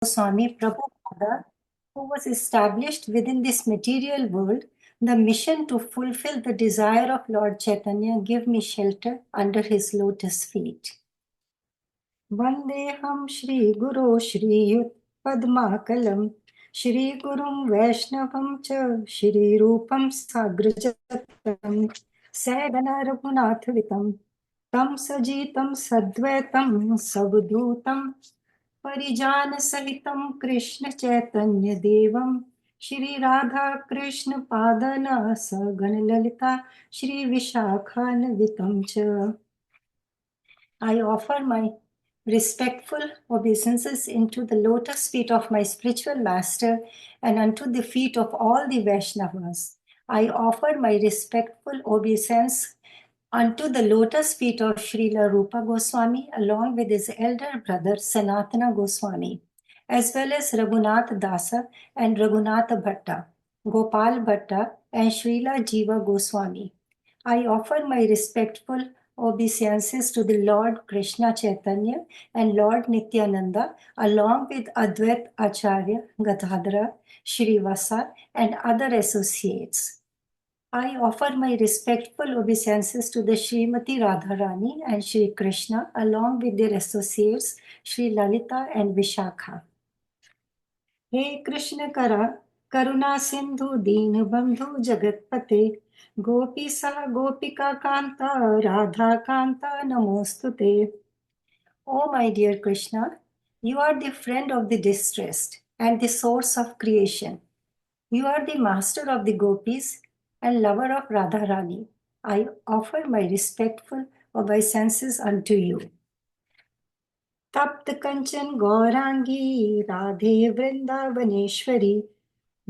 Swami Prabhupada, who was established within this material world the mission to fulfill the desire of Lord Chaitanya, give me shelter under his lotus feet. Vandeham Shri Guru Shri Yut Padmakalam Shri Gurum Vaishnavam Cha Shri Rupam Sagrajatam Sadana Raghunathvitam Tam Sajitam Sadvaitam Savdutam परिजान सहितं कृष्ण चैतन्य देवं श्री राधा कृष्ण पादना सगण ललिता श्री विशाखान्वितं च I offer my respectful obeisances into the lotus feet of my spiritual master and unto the feet of all the Vaishnavas. I offer my respectful obeisance unto the lotus feet of Srila Rupa Goswami along with his elder brother Sanatana Goswami, as well as Raghunath Dasa and Raghunath Bhatta, Gopal Bhatta and Srila Jiva Goswami. I offer my respectful obeisances to the Lord Krishna Chaitanya and Lord Nityananda along with Advait Acharya, Gadadhara, Srivasa and other associates. I offer my respectful obeisances to the Srimati Radharani and Sri Krishna along with their associates Sri Lalita and Vishakha. He Krishna Kara Karuna Sindhu Deen Bandhu Jagatpate Gopi Sa Gopika Kanta Radha Kanta Namostute. O my dear Krishna, you are the friend of the distressed and the source of creation. You are the master of the gopis and lover of Radharani. I offer my respectful obeisances unto you. Tapt Kanchan Gaurangi Radhe Vrindavaneshwari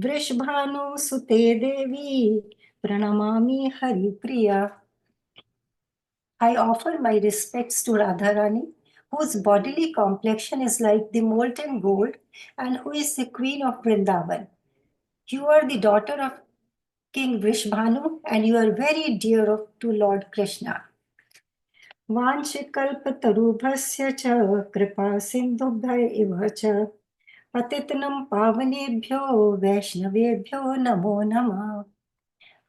Vrishbhanu Sute Devi Pranamami Hari Priya. I offer my respects to Radharani, whose bodily complexion is like the molten gold and who is the queen of Vrindavan. You are the daughter of King Vrishbhanu and you are very dear to Lord Krishna. वाञ्छिकल्पतरुभस्य च कृपा सिन्धुभ्य इव च पतितनं पावनेभ्यो वैष्णवेभ्यो नमो नमः.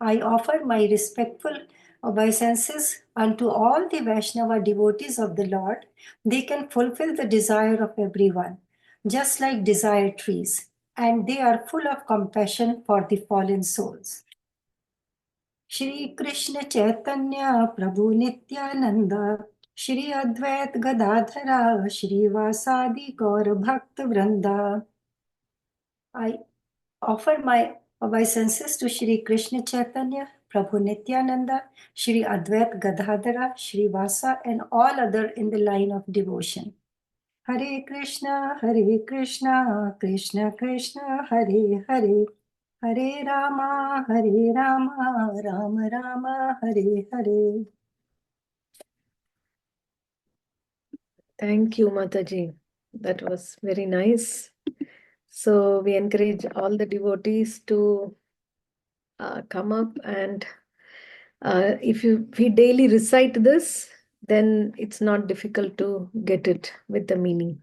I offer my respectful obeisances unto all the Vaishnava devotees of the Lord. They can fulfill the desire of everyone, just like desire trees, and they are full of compassion for the fallen souls. Shri Krishna Chaitanya Prabhu Nityananda Shri Advait Gadadhara Shri Vasadi Gaur Bhakta Vrinda. I offer my obeisances to Shri Krishna Chaitanya, Prabhu Nityananda, Shri Advait Gadadhara, Shri Vasa, and all other in the line of devotion. Hare Krishna, Krishna Krishna, Hare Hare, Hare Rama, Rama Rama, Hare Hare. Thank you, Mataji. That was very nice. So we encourage all the devotees to come up and if we daily recite this, then it's not difficult to get it with the meaning.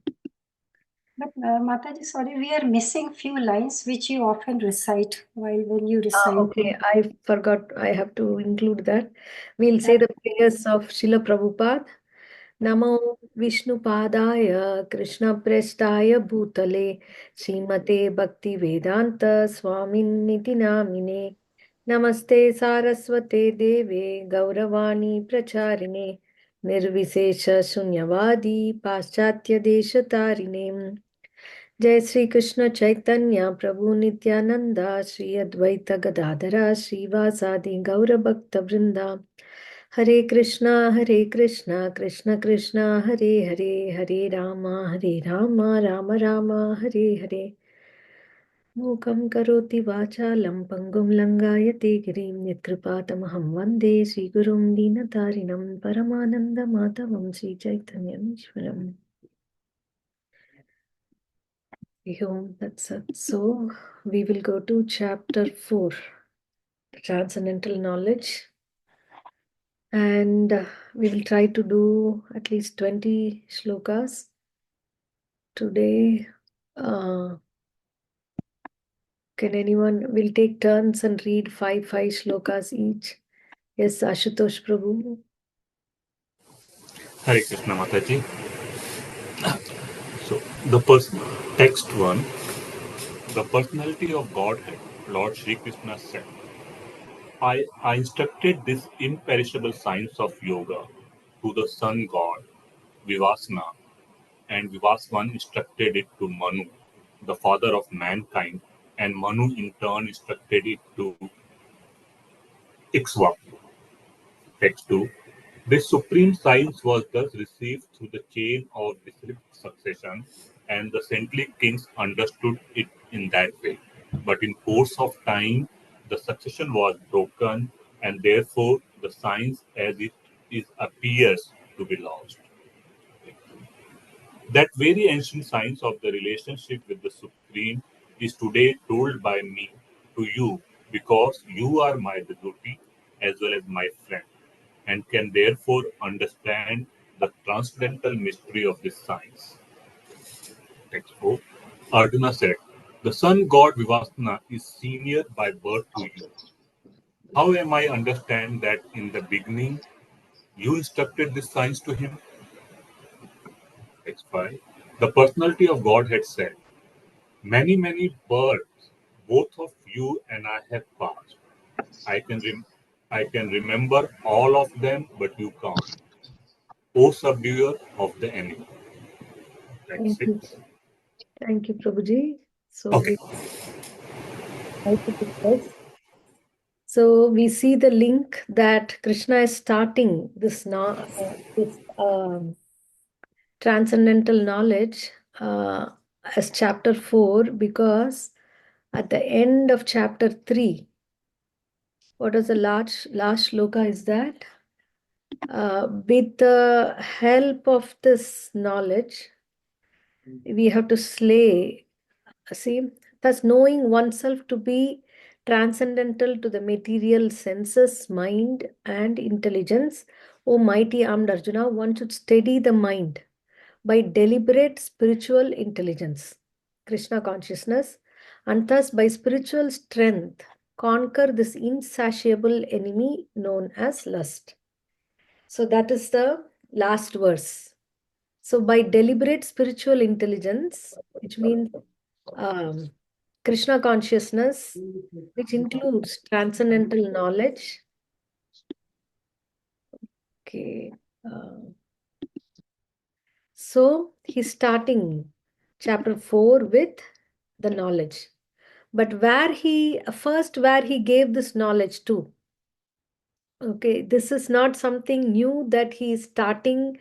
But Mataji, sorry, we are missing few lines which you often recite when you recite. Okay, I forgot. I have to include that. We'll say the prayers of Srila Prabhupada. Namo Vishnu Padaya Krishna Prestaya Bhutale Srimate Bhakti Vedanta Swamin Niti Namine Namaste Saraswate Deve Gauravani Pracharine Nirvisesha Shunyavadi Paschatya Deshatarine Jai Sri Krishna Chaitanya Prabhu Nityananda Sri Advaita Gadadhara Sri Vasadi Gaura Bhakta Vrinda Hare Krishna Krishna Krishna Hare Hare Hare Rama Rama Rama Hare Hare Mukam karoti vachalam pangum langayate girim yatkripātamaham vande Sri Gurum Dinatarinam Paramananda Matavam Sri Chaitanyam Ishwaram. That's it. So we will go to chapter 4, Transcendental Knowledge. And we will try to do at least 20 shlokas today. Uh, can anyone, will take turns and read five shlokas each. Yes, Ashutosh Prabhu. Hare Krishna Mataji. So the text one, the personality of Godhead, Lord Shri Krishna said, I instructed this imperishable science of yoga to the sun god Vivasna, and Vivaswan instructed it to Manu, the father of mankind, and Manu in turn instructed it to Ikshvaku. Text 2. This supreme science was thus received through the chain of distinct succession, and the saintly kings understood it in that way. But in course of time, the succession was broken, and therefore the science as it is appears to be lost. That very ancient science of the relationship with the Supreme is today told by me to you because you are my devotee as well as my friend and can therefore understand the transcendental mystery of this science. Text 4. Arjuna said, the sun god Vivasana is senior by birth to you. How am I understand that in the beginning you instructed this science to him? Text 5. The personality of God had said, many births, both of you and I have passed. I can I can remember all of them, but you can't. O subduer of the enemy. Text Thank you. 6. Thank you, Prabhuji. So Okay. we try to discuss. So we see the link that Krishna is starting this now this transcendental knowledge as chapter 4 because at the end of chapter 3, what is the last shloka is that? With the help of this knowledge, we have to slay. See, thus knowing oneself to be transcendental to the material senses, mind, and intelligence, O mighty armed Arjuna, one should steady the mind by deliberate spiritual intelligence, Krishna consciousness, and thus by spiritual strength conquer this insatiable enemy known as lust. So that is the last verse. So by deliberate spiritual intelligence, which means um, Krishna consciousness, which includes transcendental knowledge. Okay. So he's starting chapter 4 with the knowledge. But where he gave this knowledge to. Okay, this is not something new that he is starting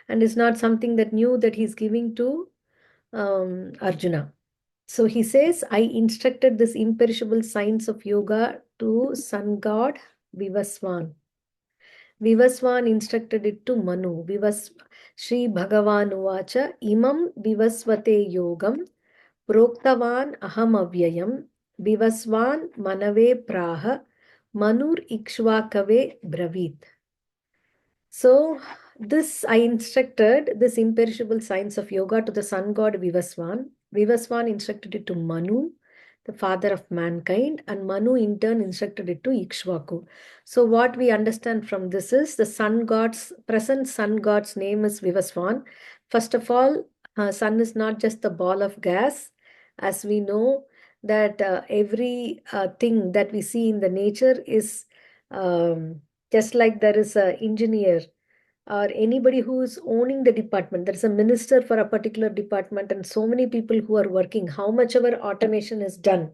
and is not something that new that he's giving to Arjuna. So he says, I instructed this imperishable science of yoga to sun god Vivaswan. Vivaswan instructed it to Manu. Sri Bhagavan Uvacha Imam Vivasvate Yogam Proktavan Aham Avyayam Vivaswan Manave Praha Manur Ikshvakave Bravit. So, this I instructed this imperishable science of yoga to the sun god Vivaswan. Vivaswan instructed it to Manu, the father of mankind, and Manu in turn instructed it to Ikshvaku. So, what we understand from this is the present sun god's name is Vivaswan. First of all, sun is not just the ball of gas, as we know that every thing that we see in the nature is just like there is an engineer or anybody who is owning the department. There's a minister for a particular department and so many people who are working. How much of our automation is done,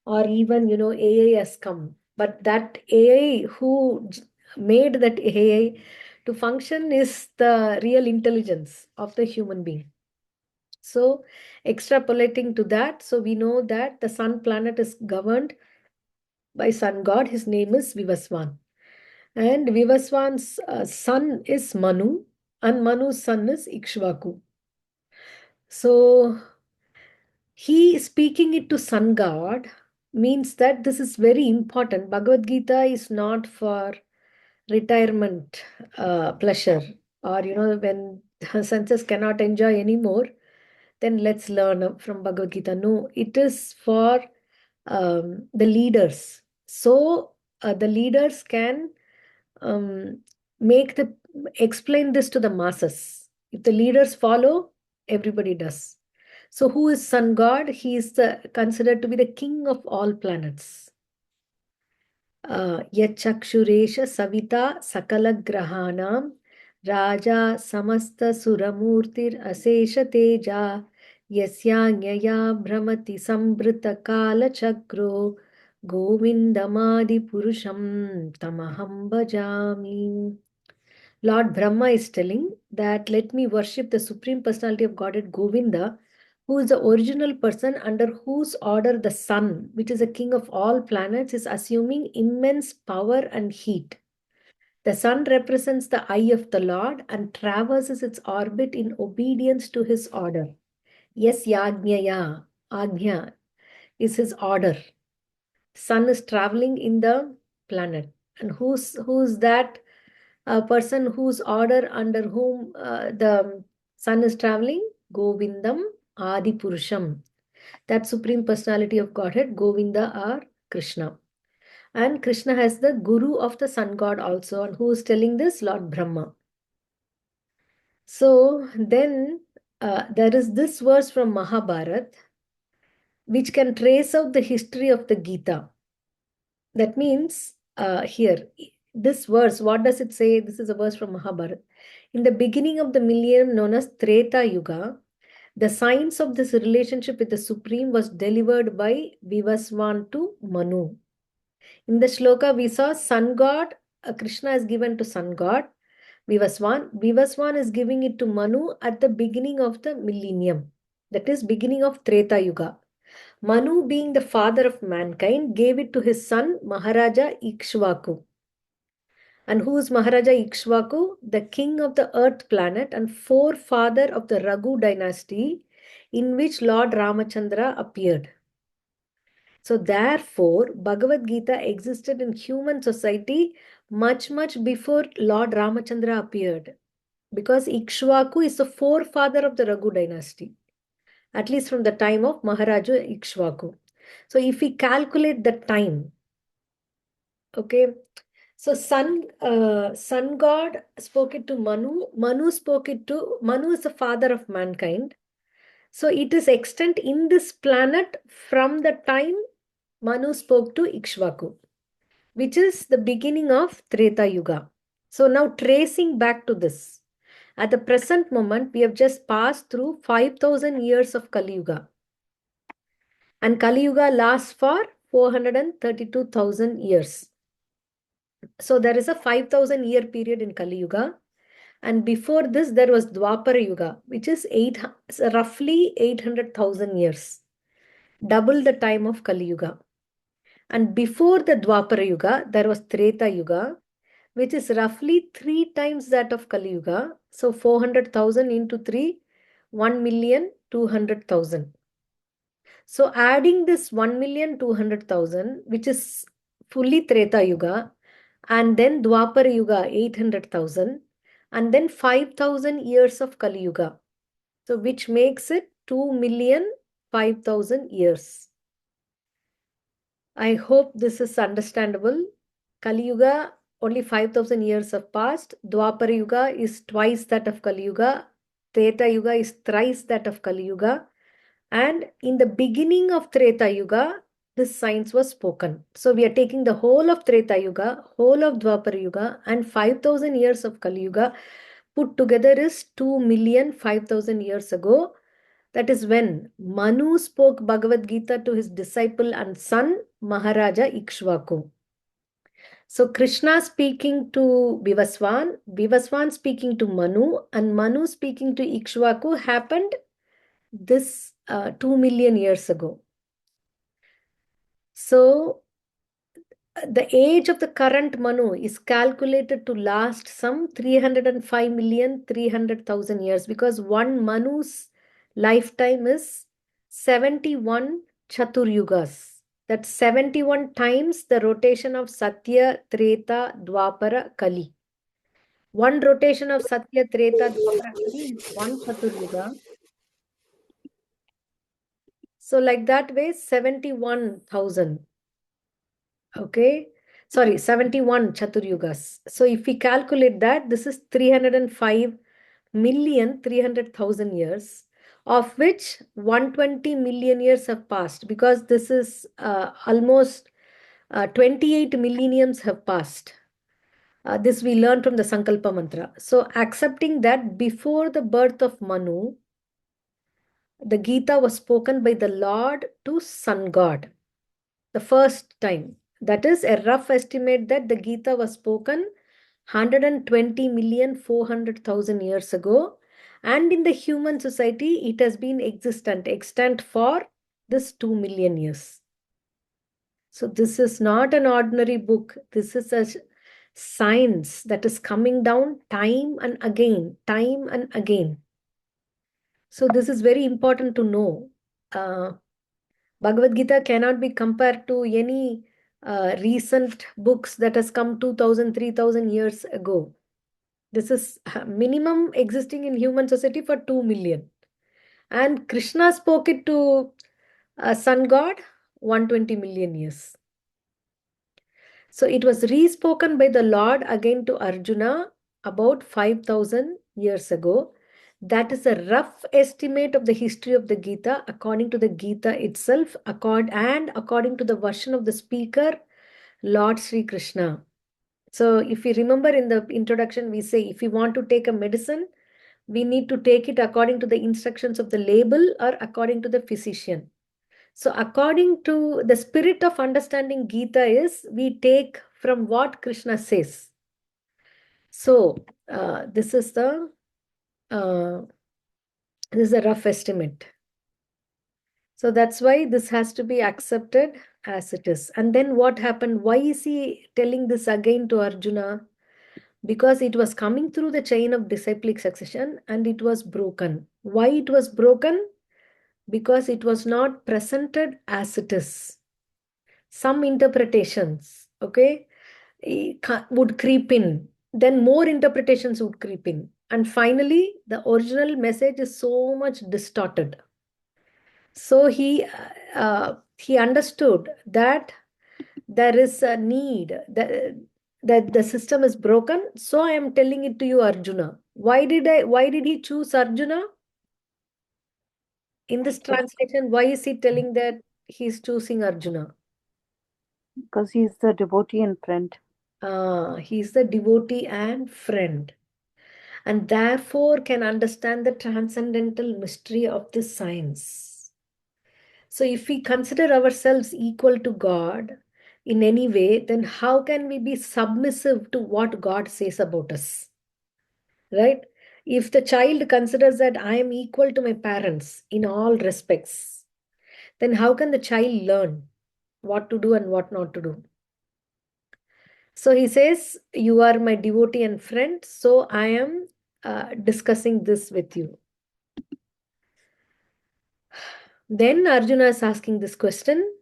or even AI has come, but that AI who made that AI to function is the real intelligence of the human being. So extrapolating to that, so we know that the sun planet is governed by sun god. His name is Vivaswan. And Vivaswan's son is Manu, and Manu's son is Ikshvaku. So he speaking it to sun god means that this is very important. Bhagavad Gita is not for retirement pleasure, or when senses cannot enjoy anymore. then let's learn from Bhagavad Gita. No, it is for the leaders. So the leaders can um, explain this to the masses. If the leaders follow, everybody does. So who is sun god? He is considered to be the king of all planets. Yachakshuresha Savita Sakala Grahanam Raja Samasta Suramurtir Asesha Teja Yasyanyaya Brahmati Sambrita Kala Chakro Govindamadi Purusham Tamaham Bhajami. Lord Brahma is telling that let me worship the Supreme Personality of Godhead Govinda, who is the original person under whose order the sun, which is the king of all planets, is assuming immense power and heat. The sun represents the eye of the Lord and traverses its orbit in obedience to his order. Yes, Yajnaya, Ajna is his order. Sun is traveling in the planet. And who's that person whose order under whom the sun is traveling? Govindam Adi Purusham. That Supreme Personality of Godhead, Govinda or Krishna. And Krishna has the guru of the sun god also. And who is telling this? Lord Brahma. So then there is this verse from Mahabharata which can trace out the history of the Gita. That means here, this verse, what does it say? This is a verse from Mahabharata. In the beginning of the millennium known as Treta Yuga, the science of this relationship with the Supreme was delivered by Vivaswan to Manu. In the shloka, we saw sun god, Krishna is given to sun god, Vivaswan. Vivaswan is giving it to Manu at the beginning of the millennium. That is beginning of Treta Yuga. Manu, being the father of mankind, gave it to his son Maharaja Ikshvaku. And who is Maharaja Ikshvaku? The king of the earth planet and forefather of the Raghu dynasty in which Lord Ramachandra appeared. So therefore, Bhagavad Gita existed in human society much before Lord Ramachandra appeared. Because Ikshvaku is the forefather of the Raghu dynasty, at least from the time of Maharaja Ikshvaku. So if we calculate the time, okay, so sun god spoke it to Manu. Manu is the father of mankind. So it is extant in this planet from the time Manu spoke to Ikshvaku, which is the beginning of Treta Yuga. So now tracing back to this, at the present moment, we have just passed through 5,000 years of Kali Yuga. And Kali Yuga lasts for 432,000 years. So there is a 5,000 year period in Kali Yuga. And before this, there was Dwapara Yuga, which is roughly 800,000 years. Double the time of Kali Yuga. And before the Dwapara Yuga, there was Treta Yuga, which is roughly 3 times that of Kali Yuga. So 400,000 into 3, 1,200,000. So adding this 1,200,000, which is fully Treta Yuga, and then Dwapara Yuga, 800,000, and then 5,000 years of Kali Yuga. So which makes it 2,005,000 years. I hope this is understandable. Kali Yuga, only 5,000 years have passed. Dwapara Yuga is twice that of Kali Yuga. Treta Yuga is thrice that of Kali Yuga. And in the beginning of Treta Yuga, this science was spoken. So we are taking the whole of Treta Yuga, whole of Dwapara Yuga, and 5,000 years of Kali Yuga put together is 2,005,000 years ago. That is when Manu spoke Bhagavad Gita to his disciple and son, Maharaja Ikshvaku. So Krishna speaking to Vivaswan, Vivaswan speaking to Manu, and Manu speaking to Ikshvaku happened this 2 million years ago. So the age of the current Manu is calculated to last some 305,300,000 years, because one Manu's lifetime is 71 Chaturyugas. That's 71 times the rotation of Satya, Treta, Dwapara, Kali. One rotation of Satya, Treta, Dwapara, Kali is one Chaturyuga. So like that way, 71,000. Okay. Sorry, 71 Chaturyugas. So if we calculate that, this is 305,300,000 years, of which 120 million years have passed, because this is almost 28 millenniums have passed. This we learned from the Sankalpa mantra. So accepting that before the birth of Manu, the Gita was spoken by the Lord to Sun God the first time. That is a rough estimate that the Gita was spoken 120,400,000 years ago. And in the human society, it has been extant for this 2 million years. So this is not an ordinary book. This is a science that is coming down time and again, time and again. So this is very important to know. Bhagavad Gita cannot be compared to any recent books that has come 2000, 3000 years ago. This is minimum existing in human society for 2 million. And Krishna spoke it to sun god 120 million years. So it was re-spoken by the Lord again to Arjuna about 5,000 years ago. That is a rough estimate of the history of the Gita according to the Gita itself, according to the version of the speaker, Lord Sri Krishna. So if you remember in the introduction, we say if you want to take a medicine, we need to take it according to the instructions of the label or according to the physician. So according to the spirit of understanding Gita is we take from what Krishna says. So this is a rough estimate. So that's why this has to be accepted as it is. And then what happened? Why is he telling this again to Arjuna? Because it was coming through the chain of disciplic succession and it was broken. Why it was broken? Because it was not presented as it is. Some interpretations, okay, would creep in. Then more interpretations would creep in. And finally, the original message is so much distorted. So he understood that there is a need, that the system is broken. So I am telling it to you, Arjuna. Why did he choose Arjuna? In this translation, why is he telling that he's choosing Arjuna? Because he's the devotee and friend. He's the devotee and friend, and therefore can understand the transcendental mystery of this science. So if we consider ourselves equal to God in any way, then how can we be submissive to what God says about us? Right? If the child considers that I am equal to my parents in all respects, then how can the child learn what to do and what not to do? So he says, you are my devotee and friend, so I am discussing this with you. Then Arjuna is asking this question,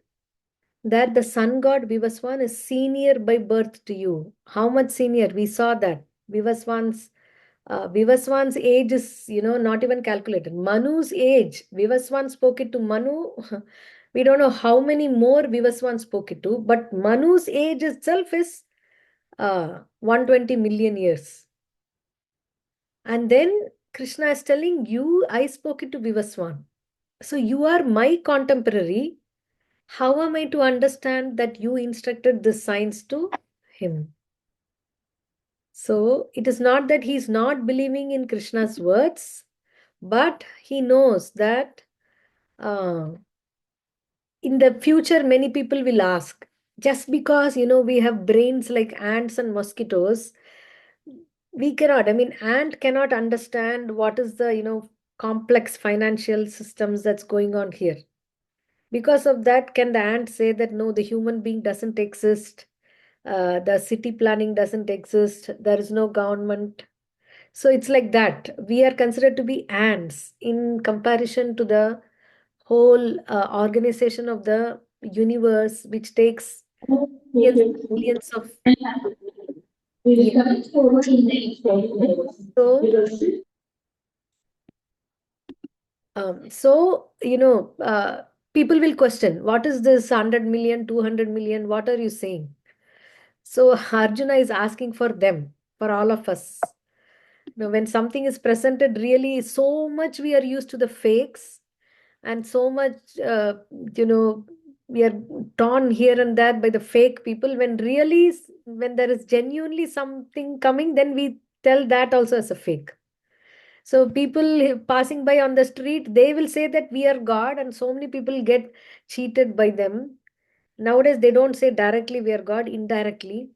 that the sun god Vivaswan is senior by birth to you. How much senior? We saw that. Vivaswan's age is, not even calculated. Manu's age, Vivaswan spoke it to Manu. We don't know how many more Vivaswan spoke it to, but Manu's age itself is 120 million years. And then Krishna is telling you, I spoke it to Vivaswan. So you are my contemporary. How am I to understand that you instructed this science to him? So it is not that he is not believing in Krishna's words, but he knows that in the future, many people will ask, just because, we have brains like ants and mosquitoes, we cannot, ant cannot understand what is the, complex financial systems that's going on here. Because of that, can the ant say that no, the human being doesn't exist, the city planning doesn't exist, there is no government? So it's like that. We are considered to be ants in comparison to the whole organization of the universe, which takes millions of years. So, people will question, what is this 100 million, 200 million? What are you saying? So Arjuna is asking for them, for all of us. When something is presented, really so much we are used to the fakes, and so much, you know, we are torn here and there by the fake people. When really, when there is genuinely something coming, then we tell that also as a fake. So people passing by on the street, they will say that we are God, and so many people get cheated by them. Nowadays, they don't say directly we are God, indirectly,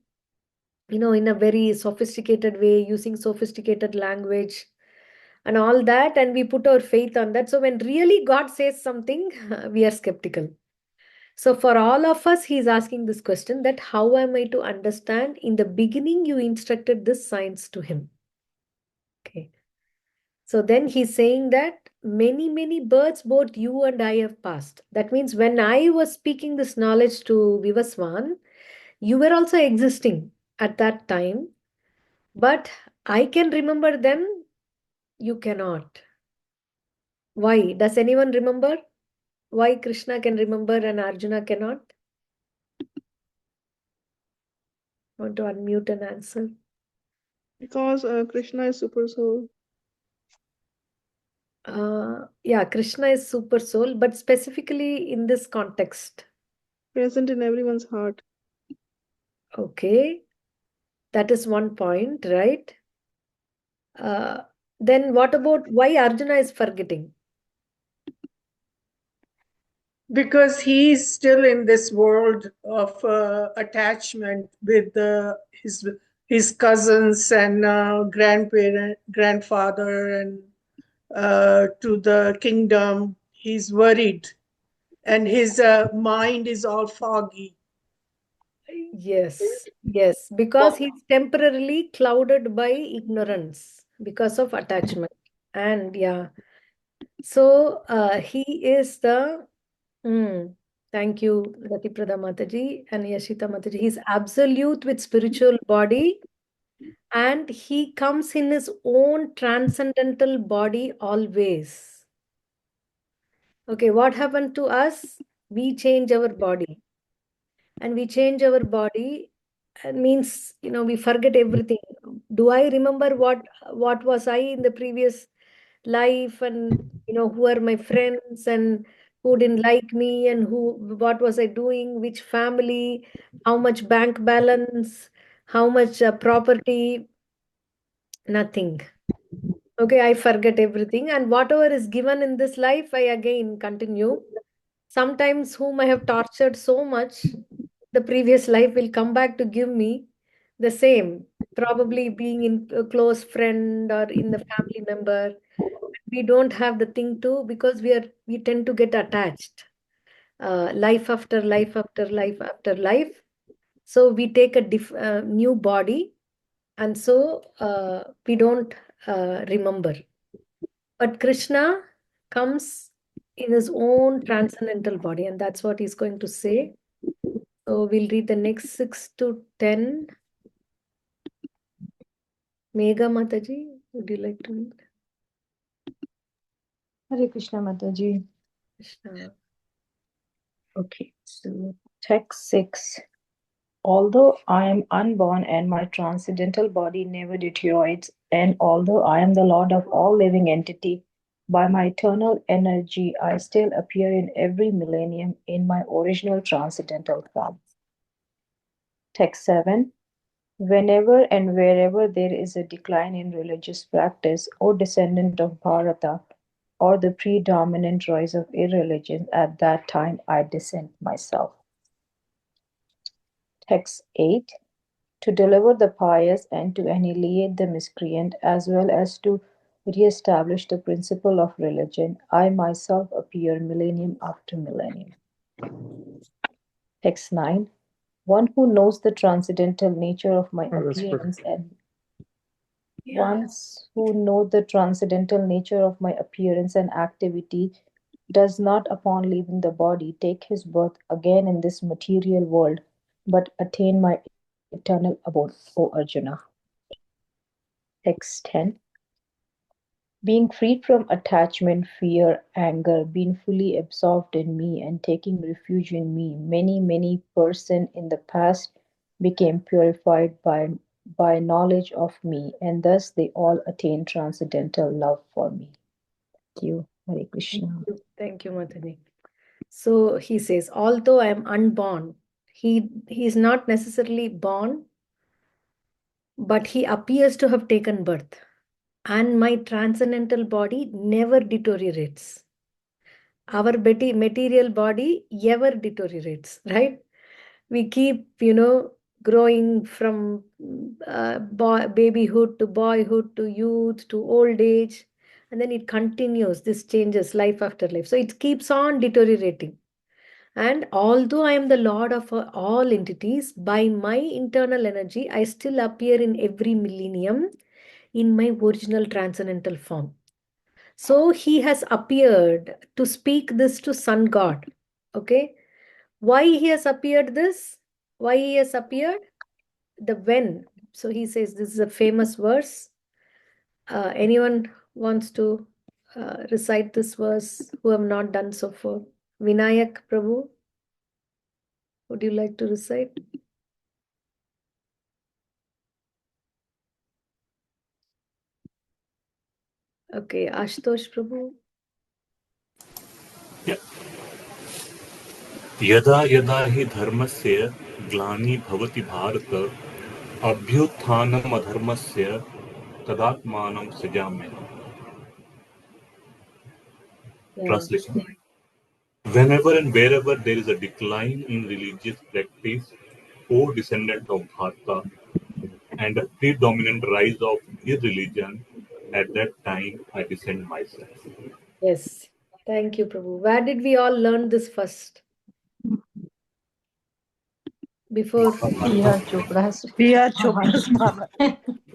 in a very sophisticated way, using sophisticated language and all that, and we put our faith on that. So when really God says something, we are skeptical. So for all of us, he's asking this question, that how am I to understand? In the beginning, you instructed this science to him. Okay. So then he's saying that many, many births, both you and I have passed. That means when I was speaking this knowledge to Vivaswan, you were also existing at that time, but I can remember them, you cannot. Why? Does anyone remember? Why Krishna can remember and Arjuna cannot? Want to unmute and answer? Because Krishna is super soul. Yeah, Krishna is super soul, but specifically in this context. Present in everyone's heart. Okay, that is one point, right? Then what about why Arjuna is forgetting? Because he's still in this world of attachment with his cousins and grandfather, and to the kingdom. He's worried, and his mind is all foggy. Yes, yes, because he's temporarily clouded by ignorance because of attachment. And yeah, so he is the, thank you, Ratiprada Mataji and Yashita Mataji. He's absolute with spiritual body, and he comes in his own transcendental body always. Okay, what happened to us? We change our body. And we change our body, means, we forget everything. Do I remember what was I in the previous life, and who are my friends, and who didn't like me, and what was I doing, which family, how much bank balance, how much property? Nothing. Okay, I forget everything, and whatever is given in this life, I again continue. Sometimes whom I have tortured so much, the previous life will come back to give me the same, probably being in a close friend or in the family member. We don't have the thing to, because we tend to get attached, life after life after life after life. So we take a new body, and so we don't remember. But Krishna comes in his own transcendental body, and that's what he's going to say. So we'll read the next 6 to 10. Megha Mataji, would you like to read? Hare Krishna Mataji. Krishna. Okay, so text 6. Although I am unborn and my transcendental body never deteriorates, and although I am the Lord of all living entity, by my eternal energy I still appear in every millennium in my original transcendental form. Text 7. Whenever and wherever there is a decline in religious practice, O descendant of Bharata, or the predominant rise of irreligion, at that time I descend myself. Text 8. To deliver the pious and to annihilate the miscreant, as well as to re-establish the principle of religion, I myself appear millennium after millennium. Text 9. One who knows the transcendental nature of my appearance and ones who know the transcendental nature of my appearance and activity does not, upon leaving the body, take his birth again in this material world, but attain my eternal abode, O Arjuna. Text 10. Being freed from attachment, fear, anger, being fully absorbed in me and taking refuge in me, many person in the past became purified by knowledge of me, and thus they all attained transcendental love for me. Thank you. Hare Krishna. Thank you, Matani. So he says, although I am unborn, he is not necessarily born, but he appears to have taken birth. And my transcendental body never deteriorates. Our material body ever deteriorates, right? We keep, growing from babyhood to boyhood to youth to old age, and then it continues. This changes life after life. So it keeps on deteriorating. And although I am the Lord of all entities, by my internal energy, I still appear in every millennium in my original transcendental form. So he has appeared to speak this to Sun God. Okay. Why he has appeared this? Why he has appeared? The when. So he says this is a famous verse. Anyone wants to recite this verse who have not done so far? Vinayak Prabhu, would you like to recite? Okay, Ashutosh Prabhu. Yeah. यदा यदा हि धर्मस्य ग्लानि भवति Bharat अभ्युत्थानम् अधर्मस्य तदात्मानं सृजाम्यहम्. Yeah. Translation. Whenever and wherever there is a decline in religious practice, O descendant of Bharata, and a predominant rise of irreligion, at that time I descend myself. Yes. Thank you, Prabhu. Where did we all learn this first? Before, P.R. Chopra's. P.R. Chopra's Mama.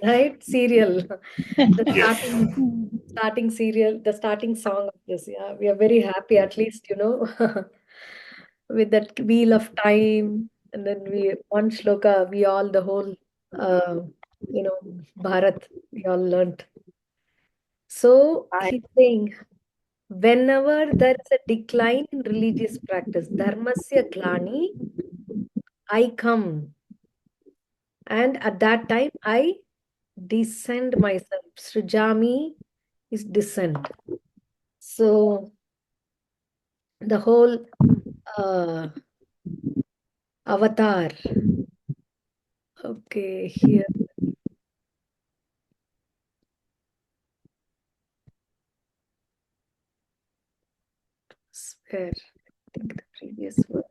right? Serial. The Yes. starting serial, the starting song of this. Yeah, we are very happy, at least, with that wheel of time. And then we, one shloka, we all, the whole, uh, Bharat, we all learnt. So he's saying, whenever there is a decline in religious practice, dharmasya glani, I come. And at that time, I descend myself. Srijami is descent. So the whole avatar. Okay, here. Where? I think the previous one.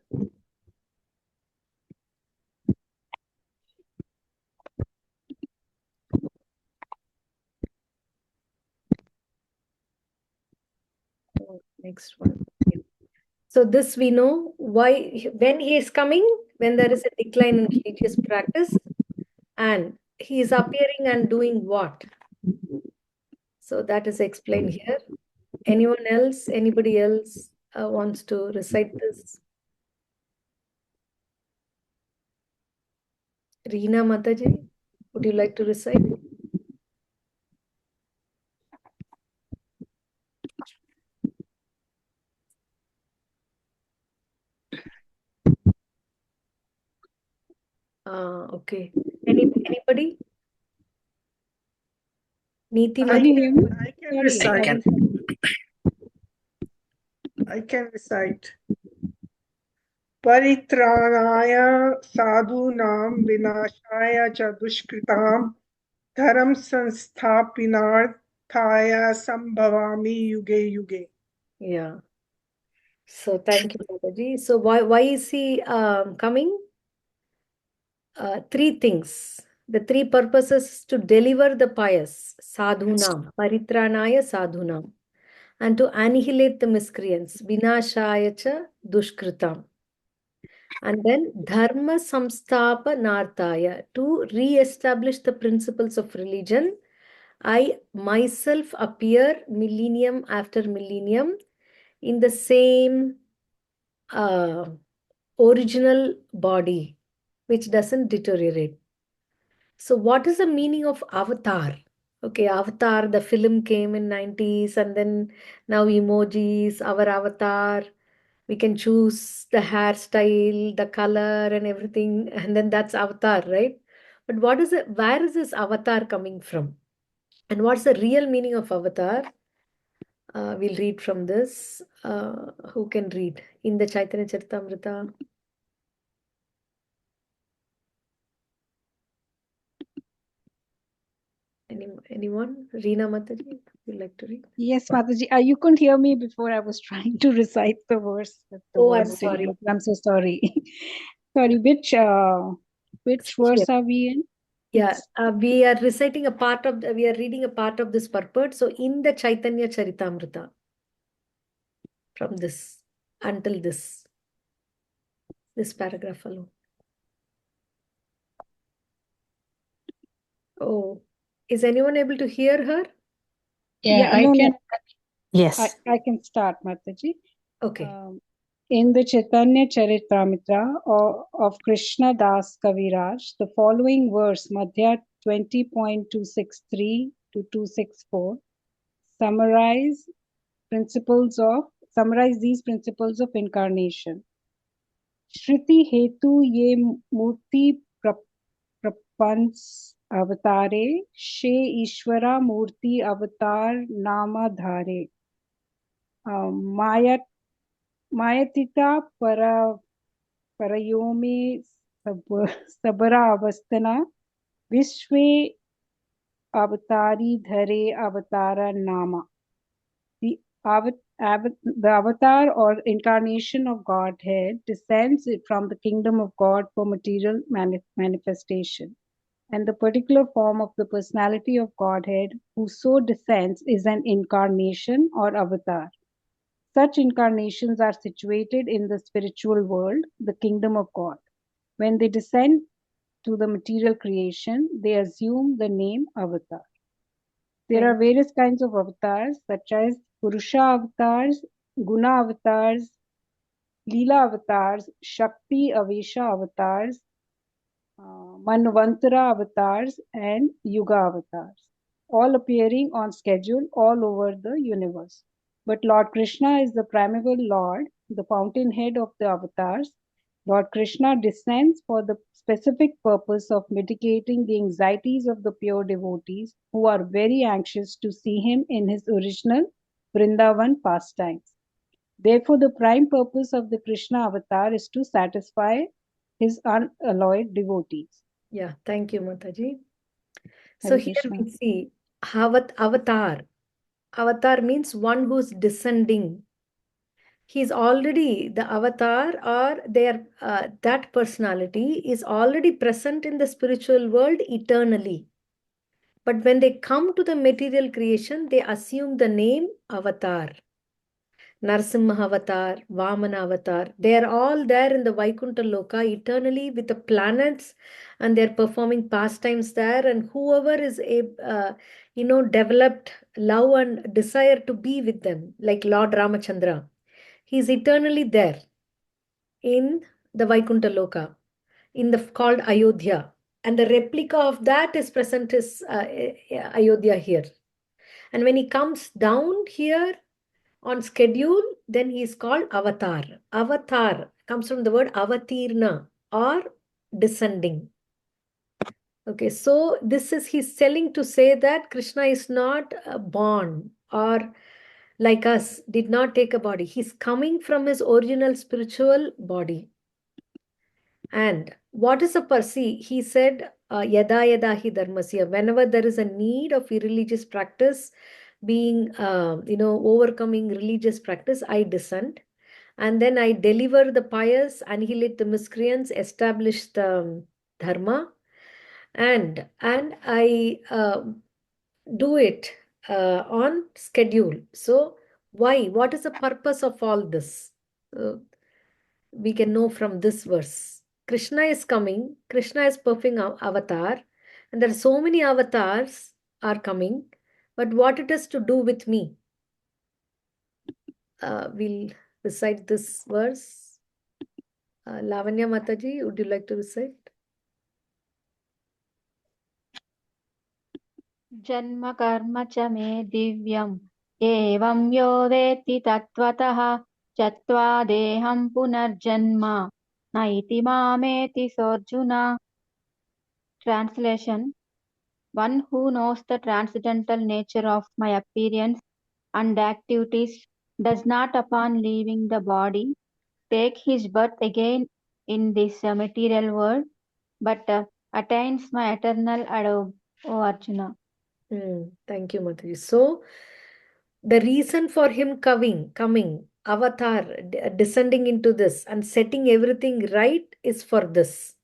Oh, next one. So this we know why when he is coming, when there is a decline in religious practice, and he is appearing and doing what? So that is explained here. Anyone else? Anybody else wants to recite this? Reena Mataji, would you like to recite? Okay. Anybody? Niti I Mataji? can, I can Sorry, recite. sorry. I can recite. Paritrānāya sadhūnām vināṣāya ca duṣkritāṃ dharam samsthāpinārthāya sambhavami yuge yuge. Yeah. So thank you, Mataji. So why is he coming? Three things. The three purposes to deliver the pious, sadhunam, paritranaya sadhunam, and to annihilate the miscreants, vinashaya cha dushkritam. And then dharma samstapa nartaya, to re-establish the principles of religion. I myself appear millennium after millennium in the same original body, which doesn't deteriorate. So what is the meaning of avatar? Okay, Avatar, the film came in 90s, and then now emojis, our avatar. We can choose the hairstyle, the color, and everything, and then that's avatar, right? But what is it? Where is this avatar coming from? And what's the real meaning of avatar? We'll read from this. Who can read? In the Chaitanya Charitamrita. Anyone? Reena Mataji, would you like to read? Yes, Mataji. You couldn't hear me before. I was trying to recite the verse, but the Oh, I'm voice didn't sorry. work. I'm so sorry. Sorry, which verse are we in? Yeah, we are reciting a part of, we are reading a part of this purport. So in the Chaitanya Charitamrita, from this until this paragraph alone. Oh, is anyone able to hear her? Yeah, I No, can. no. Yes. I can start, Mataji. Okay. In the Chaitanya Charitamrita of Krishna Das Kaviraj, the following verse, Madhya 20.263 to 264, summarize these principles of incarnation. Shruti hetu ye murti prapans avatare, she Ishvara murti avatar nama dhare. Mayatita parayome sabara avastana, vishwe avatari dhare avatara nama. The avatar or incarnation of Godhead descends from the kingdom of God for material manifestation. And the particular form of the personality of Godhead who so descends is an incarnation or avatar. Such incarnations are situated in the spiritual world, the kingdom of God. When they descend to the material creation, they assume the name avatar. There are various kinds of avatars, such as Purusha avatars, Guna avatars, Leela avatars, Shakti Avesha avatars, Manvantara avatars, and Yuga avatars, all appearing on schedule all over the universe. But Lord Krishna is the primeval Lord, the fountainhead of the avatars. Lord Krishna descends for the specific purpose of mitigating the anxieties of the pure devotees who are very anxious to see him in his original Vrindavan pastimes. Therefore, the prime purpose of the Krishna avatar is to satisfy his unalloyed devotees. Yeah, thank you, Mataji. So Hare here Krishna. we see avatar. Avatar means one who's descending. He's already the avatar, or that personality is already present in the spiritual world eternally. But when they come to the material creation, they assume the name avatar. Narsimha avatar, Vamana avatar, they are all there in the Vaikuntha Loka eternally with the planets, and they're performing pastimes there. And whoever is developed love and desire to be with them, like Lord Ramachandra, he's eternally there in the Vaikuntha Loka, in the called Ayodhya. And the replica of that is present is Ayodhya here. And when he comes down here on schedule, then he is called avatar. Avatar comes from the word avatirna, or descending. Okay, so this is he's telling to say that Krishna is not born, or like us, did not take a body. He's coming from his original spiritual body. And what is a percy? He said, yada yada hi dharmasya. Whenever there is a need of irreligious practice, being, overcoming religious practice, I descend. And then I deliver the pious, annihilate the miscreants, establish the dharma. And I do it on schedule. So why? What is the purpose of all this? We can know from this verse. Krishna is coming. Krishna is perfect avatar. And there are so many avatars are coming. But what it has to do with me? We'll recite this verse. Lavanya Mataji, would you like to recite? जन्म कर्म च मे दिव्यम् एवं यो वेत्ति तत्त्वतः चत्वा देहं पुनर्जन्म न इति मामेति सोऽर्जुन. Translation: One who knows the transcendental nature of my appearance and activities does not, upon leaving the body, take his birth again in this material world, but attains my eternal abode, O Arjuna. Thank you, Mataji. So, the reason for him coming, avatar, descending into this and setting everything right is for this.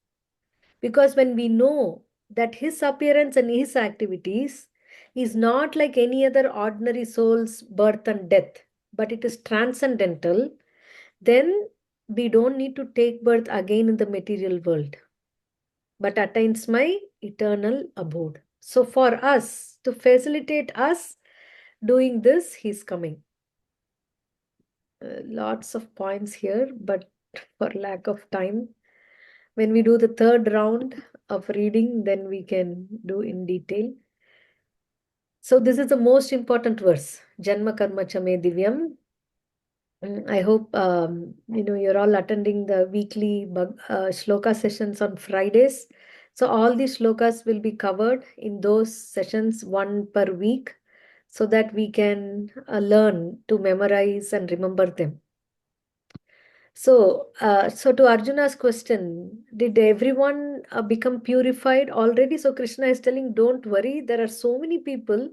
Because when we know that his appearance and his activities is not like any other ordinary soul's birth and death, but it is transcendental, then we don't need to take birth again in the material world, but attains my eternal abode. So for us, to facilitate us doing this, he's coming. Lots of points here, but for lack of time, when we do the third round of reading, then we can do in detail. So this is the most important verse, Janma Karma Chame Divyam. I hope you're all attending the weekly shloka sessions on Fridays. So all these shlokas will be covered in those sessions, one per week, so that we can learn to memorize and remember them. So, so to Arjuna's question, did everyone become purified already? So Krishna is telling, don't worry. There are so many people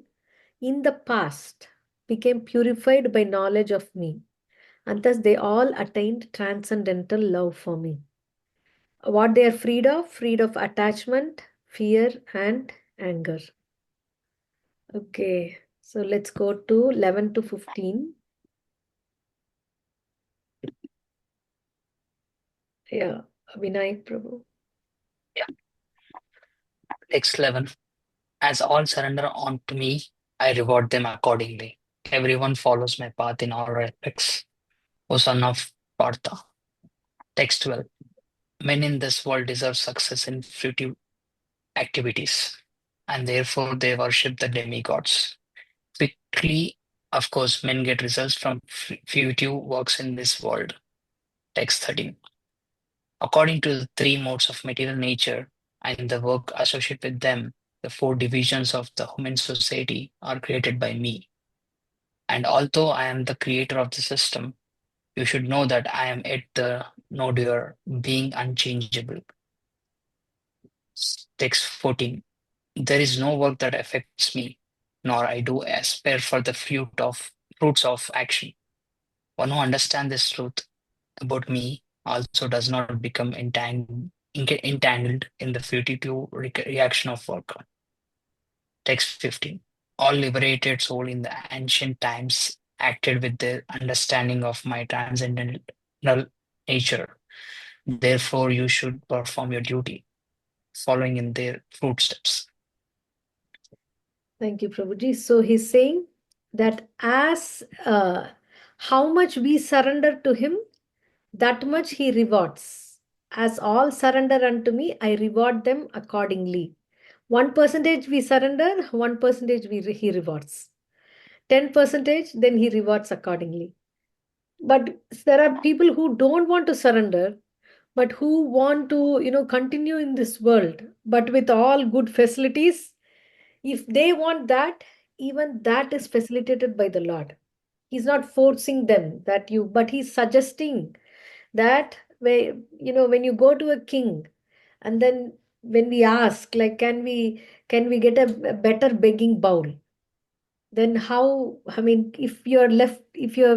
in the past became purified by knowledge of me. And thus they all attained transcendental love for me. What they are freed of attachment, fear, and anger. Okay, so let's go to 11 to 15. Yeah, Vinay Prabhu. Text 11. As all surrender unto me, I reward them accordingly. Everyone follows my path in all respects. O son of Partha. Text 12. Men in this world deserve success in fruitive activities, and therefore they worship the demigods. Quickly, of course, men get results from fruitive works in this world. Text 13. According to the three modes of material nature and the work associated with them, the four divisions of the human society are created by me. And although I am the creator of the system, you should know that I am yet the knower, being unchangeable. Text 14. There is no work that affects me, nor I do aspire for the fruits of action. One who understands this truth about me also does not become entangled in the fugitive reaction of work. Text 15. All liberated soul in the ancient times acted with their understanding of my transcendental nature. Therefore, you should perform your duty, following in their footsteps. Thank you, Prabhuji. So he's saying that as how much we surrender to him, that much he rewards. As all surrender unto me, I reward them accordingly. 1% we surrender, 1% he rewards. 10%, then he rewards accordingly. But there are people who don't want to surrender, but who want to, continue in this world, but with all good facilities. If they want that, even that is facilitated by the Lord. He's not forcing them but he's suggesting that when you go to a king, and then when we ask, like, can we get a better begging bowl? Then how, I mean, if you have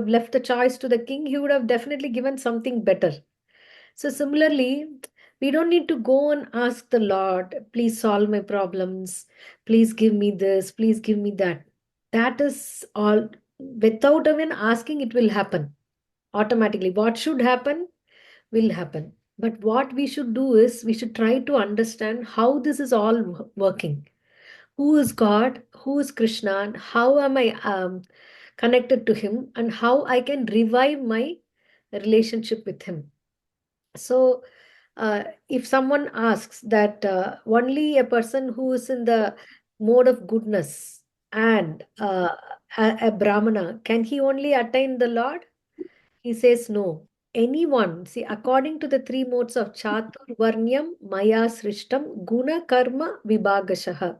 left the choice to the king, he would have definitely given something better. So similarly, we don't need to go and ask the Lord, please solve my problems, please give me this, please give me that. That is all, without even asking, it will happen automatically. What should happen will happen. But what we should do is we should try to understand how this is all working. Who is God? Who is Krishna? And how am I connected to him? And how I can revive my relationship with him. So if someone asks that only a person who is in the mode of goodness and a Brahmana, can he only attain the Lord? He says no. Anyone, see, according to the three modes of Chatur, Varnyam, Maya, Srishtam, Guna, Karma, Vibhagashaha.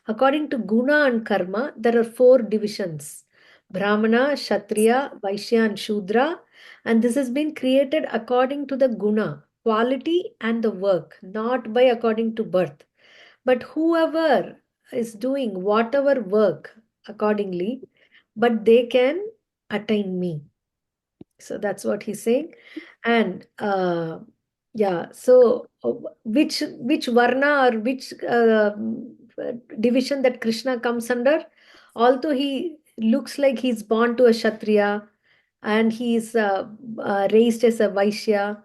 According to Guna and Karma, there are four divisions: Brahmana, Kshatriya, Vaishya, and Shudra. And this has been created according to the Guna, quality, and the work, not by according to birth. But whoever is doing whatever work accordingly, but they can attain me. So that's what he's saying. And yeah, so which varna or which division that Krishna comes under, although he looks like he's born to a Kshatriya and he's raised as a Vaishya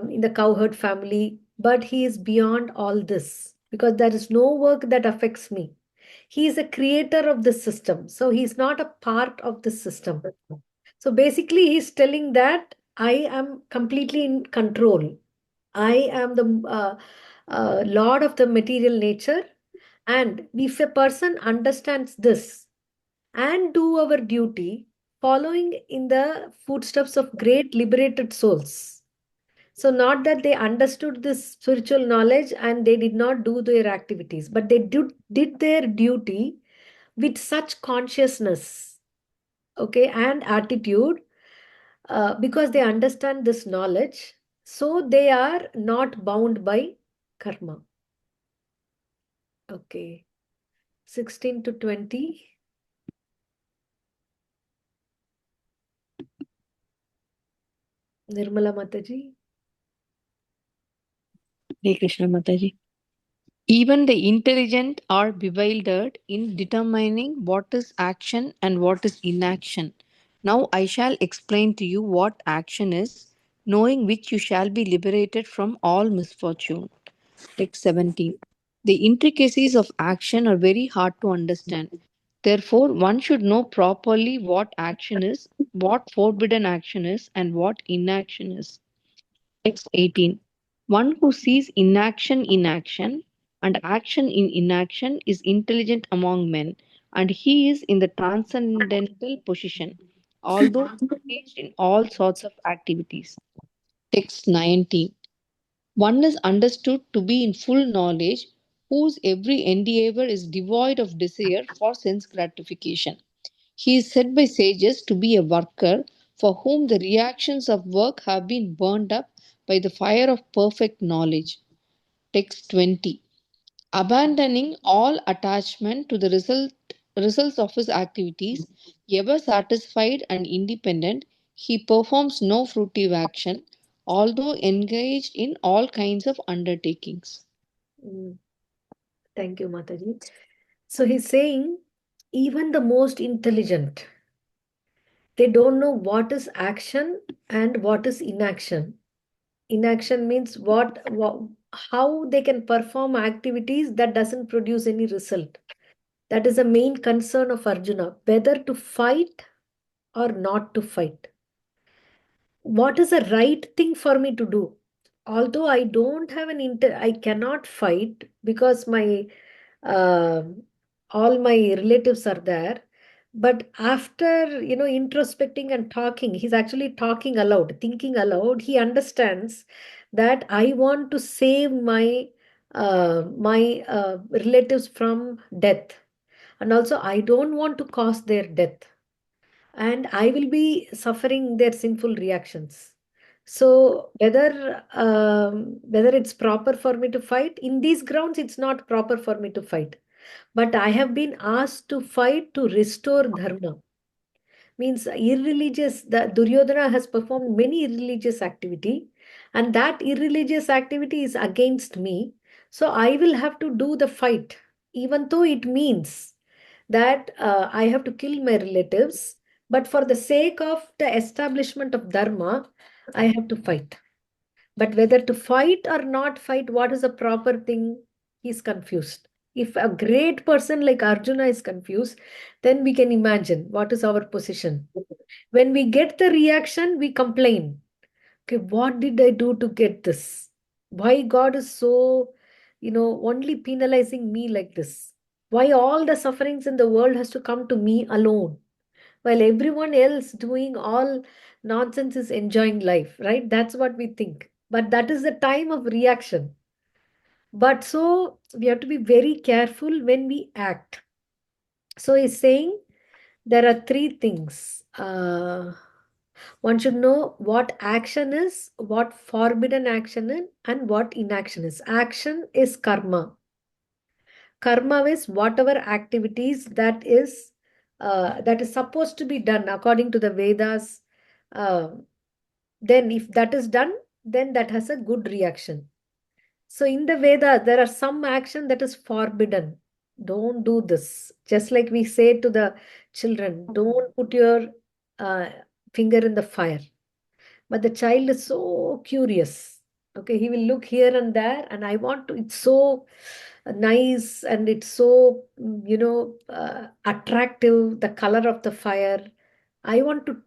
in the cowherd family, but he is beyond all this because there is no work that affects me. He is a creator of the system, so he's not a part of the system. So basically, he's telling that I am completely in control. I am the lord of the material nature. And if a person understands this and do our duty, following in the footsteps of great liberated souls. So not that they understood this spiritual knowledge and they did not do their activities, but they did their duty with such consciousness, okay, and attitude because they understand this knowledge, so they are not bound by karma. Okay, 16 to 20. Nirmala Mataji. Hare Krishna Mataji. Even the intelligent are bewildered in determining what is action and what is inaction. Now I shall explain to you what action is, knowing which you shall be liberated from all misfortune. Text 17. The intricacies of action are very hard to understand. Therefore, one should know properly what action is, what forbidden action is, and what inaction is. Text 18. One who sees inaction in action and action in inaction is intelligent among men, and he is in the transcendental position, although engaged in all sorts of activities. Text 19. One is understood to be in full knowledge, whose every endeavor is devoid of desire for sense gratification. He is said by sages to be a worker for whom the reactions of work have been burned up by the fire of perfect knowledge. Text 20. Abandoning all attachment to the results of his activities, ever satisfied and independent, he performs no fruitive action, although engaged in all kinds of undertakings. Thank you, Mataji. So he's saying even the most intelligent, they don't know what is action and what is inaction. Inaction means what how they can perform activities that doesn't produce any result. That is the main concern of Arjuna, whether to fight or not to fight. What is the right thing for me to do? Although I don't have I cannot fight because my uh, all my relatives are there. But after, introspecting and talking, he's actually talking aloud, thinking aloud. He understands that I want to save my relatives from death. And also, I don't want to cause their death. And I will be suffering their sinful reactions. So whether it's proper for me to fight, in these grounds, it's not proper for me to fight. But I have been asked to fight to restore dharma. Means irreligious, the Duryodhana has performed many irreligious activity, and that irreligious activity is against me. So I will have to do the fight, even though it means that I have to kill my relatives. But for the sake of the establishment of dharma, I have to fight. But whether to fight or not fight, what is the proper thing? He's confused. If a great person like Arjuna is confused, then we can imagine what is our position. When we get the reaction, we complain. Okay, what did I do to get this? Why God is so, only penalizing me like this? Why all the sufferings in the world has to come to me alone, while everyone else doing all nonsense is enjoying life, right? That's what we think. But that is the time of reaction. But so we have to be very careful when we act. So he's saying there are three things. One should know what action is, what forbidden action is, and what inaction is. Action is karma. Karma is whatever activities that is supposed to be done according to the Vedas. Uh, then if that is done, then that has a good reaction. So in the Veda, there are some action that is forbidden. Don't do this. Just like we say to the children, don't put your uh, finger in the fire. But the child is so curious. Okay, he will look here and there, and I want to, it's so nice and it's so, attractive, the color of the fire. I want to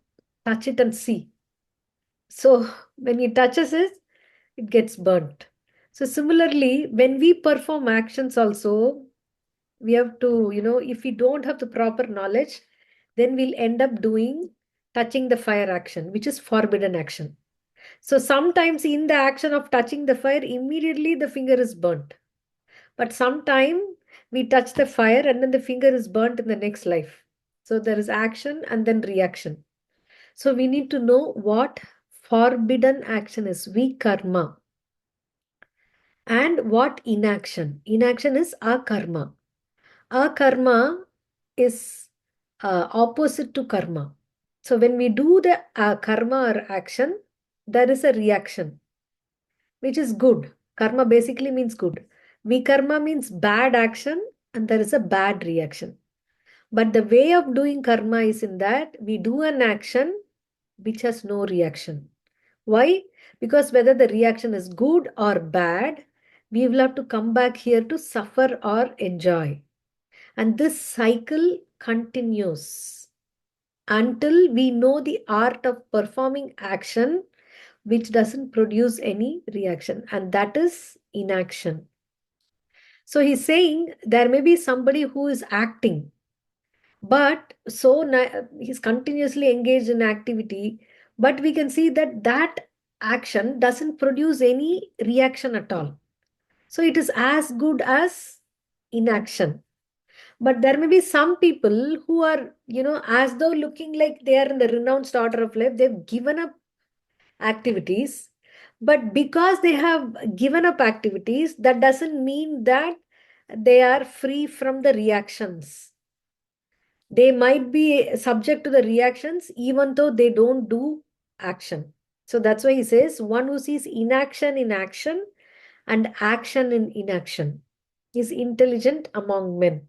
touch it and see. So when he touches it gets burnt. So similarly, when we perform actions also, we have to, if we don't have the proper knowledge, then we'll end up touching the fire action, which is forbidden action. So sometimes in the action of touching the fire, immediately the finger is burnt. But sometime we touch the fire and then the finger is burnt in the next life. So there is action and then reaction. So we need to know what forbidden action is, karma, and what inaction. Inaction is akarma. Akarma is opposite to karma. So when we do the karma or action, there is a reaction, which is good. Karma basically means good. Vikarma means bad action and there is a bad reaction. But the way of doing karma is in that we do an action which has no reaction. Why? Because whether the reaction is good or bad, we will have to come back here to suffer or enjoy. And this cycle continues until we know the art of performing action which doesn't produce any reaction, and that is inaction. So he's saying there may be somebody who is acting, but he's continuously engaged in activity, but we can see that that action doesn't produce any reaction at all. So it is as good as inaction. But there may be some people who are, as though looking like they are in the renounced order of life, they've given up activities. But because they have given up activities, that doesn't mean that they are free from the reactions. They might be subject to the reactions even though they don't do action. So that's why he says one who sees inaction in action and action in inaction is intelligent among men.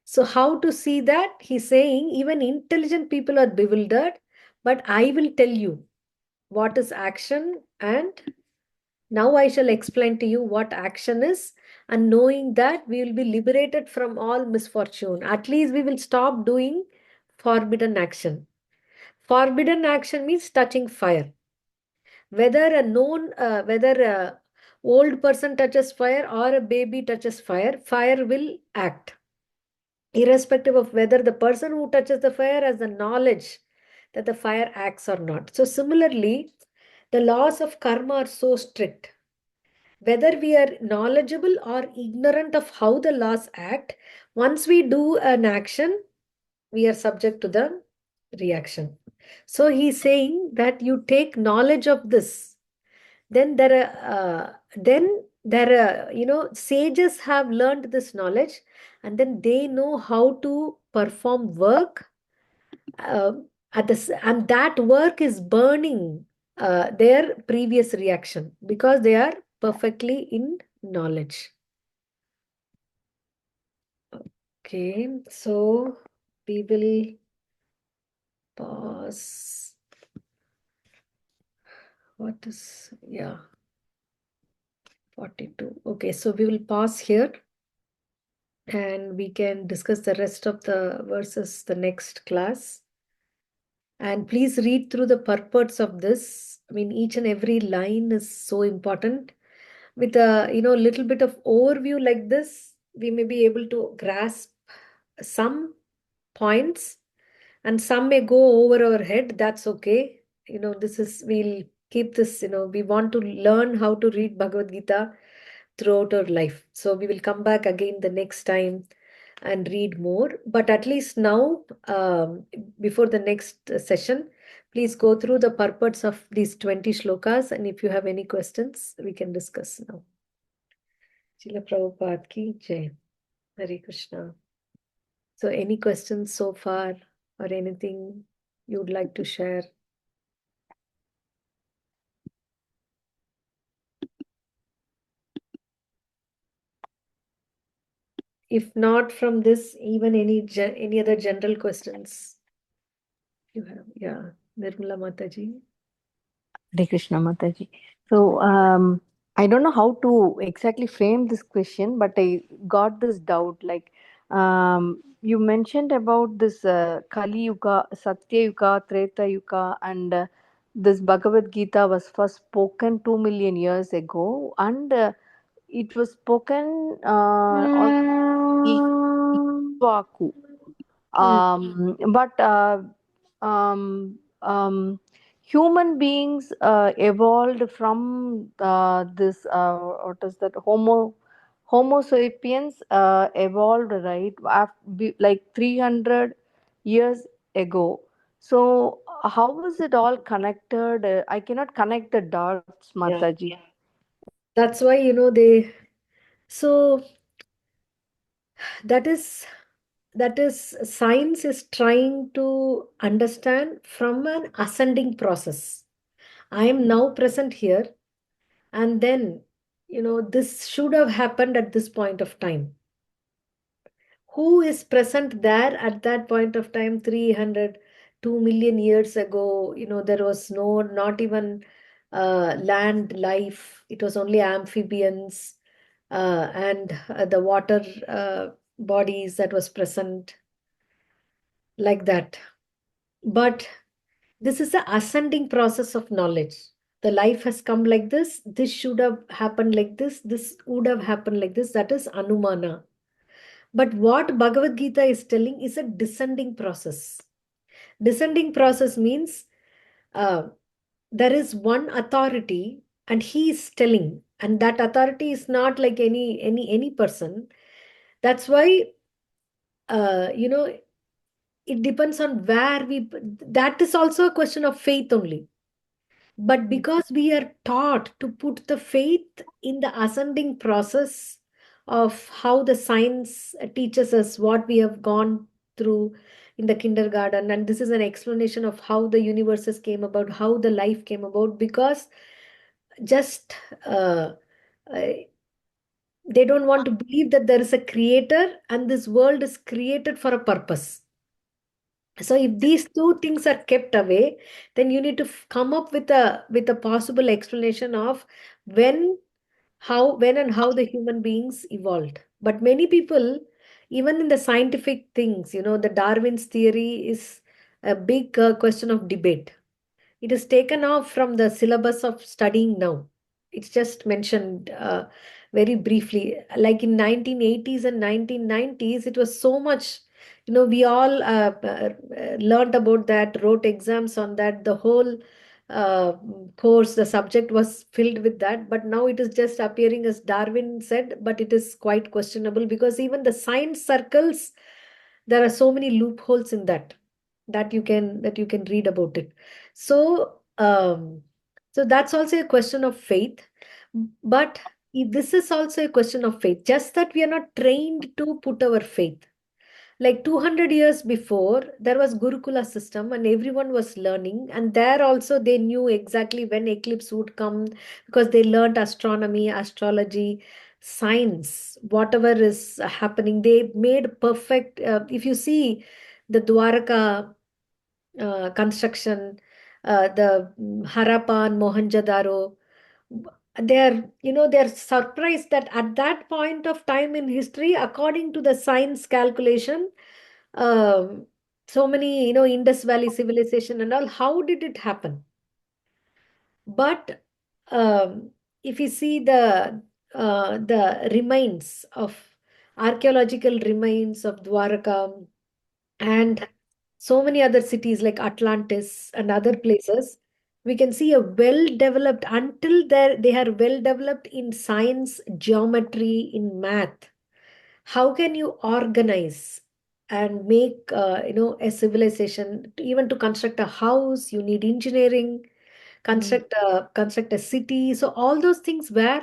So how to see that? He's saying even intelligent people are bewildered, but I will tell you what is action, and now I shall explain to you what action is, and knowing that we will be liberated from all misfortune. At least we will stop doing forbidden action. Forbidden action means touching fire. Whether a old person touches fire or a baby touches fire, fire will act. Irrespective of whether the person who touches the fire has the knowledge that the fire acts or not. So similarly, the laws of karma are so strict. Whether we are knowledgeable or ignorant of how the laws act, once we do an action, we are subject to the reaction. So he's saying that you take knowledge of this, then sages have learned this knowledge, and then they know how to perform work and that work is burning their previous reaction because they are perfectly in knowledge. Okay, so we will pause. What is, 42. Okay, so we will pause here and we can discuss the rest of the verses the next class. And please read through the purports of this. I mean, each and every line is so important. With a little bit of overview like this, we may be able to grasp some points, and some may go over our head. That's okay. We'll keep this, we want to learn how to read Bhagavad Gita throughout our life. So we will come back again the next time and read more. But at least now, before the next session, please go through the purports of these 20 shlokas. And if you have any questions, we can discuss now. Srila Prabhupada ki jai. Hare Krishna. So any questions so far or anything you would like to share? If not from this, even any other general questions you have? Yeah, Nirmala Mataji. Hare Krishna Mataji. So I don't know how to exactly frame this question, but I got this doubt. Like you mentioned about this Kali Yuga, Satya Yuga, Treta Yuga, and this Bhagavad Gita was first spoken 2 million years ago, and it was spoken on Ikshvaku. But human beings evolved from this what is that Homo sapiens evolved right like 300 years ago. So how is it all connected? I cannot connect the dots, Mataji. Yeah. That's why, so that is science is trying to understand from an ascending process. I am now present here, and then, this should have happened at this point of time. Who is present there at that point of time? 2 million years ago, there was not even land life. It was only amphibians and the water bodies that was present, like that. But this is the ascending process of knowledge. The life has come like this should have happened like this would have happened like this. That is Anumana. But what Bhagavad Gita is telling is a descending process. Descending process means there is one authority, and he is telling, and that authority is not like any person. That's why it depends on where that is also a question of faith only. But because we are taught to put the faith in the ascending process of how the science teaches us what we have gone through in the kindergarten, and this is an explanation of how the universes came about, how the life came about, because just they don't want to believe that there is a creator and this world is created for a purpose. So if these two things are kept away, then you need to come up with a possible explanation of when and how the human beings evolved. But many people, even in the scientific things, the Darwin's theory is a big question of debate. It is taken off from the syllabus of studying now. It's just mentioned very briefly. Like in 1980s and 1990s, it was so much, we all learned about that, wrote exams on that. The whole course, the subject was filled with that. But now it is just appearing as Darwin said, but it is quite questionable because even the science circles, there are so many loopholes in that you can read about it. So that's also a question of faith. But this is also a question of faith, just that we are not trained to put our faith. Like 200 years before, there was Gurukula system and everyone was learning, and there also they knew exactly when eclipse would come because they learned astronomy, astrology, science, whatever is happening. They made perfect. If you see the Dwaraka construction, the Harappa and Mohenjo-daro, they're surprised that at that point of time in history, according to the science calculation, um, so many, Indus Valley civilization and all, how did it happen? But if you see the remains of archaeological remains of Dwaraka, and so many other cities like Atlantis and other places, we can see a well-developed, until they are well-developed in science, geometry, in math. How can you organize and make a civilization? Even to construct a house, you need engineering, construct a city. So all those things were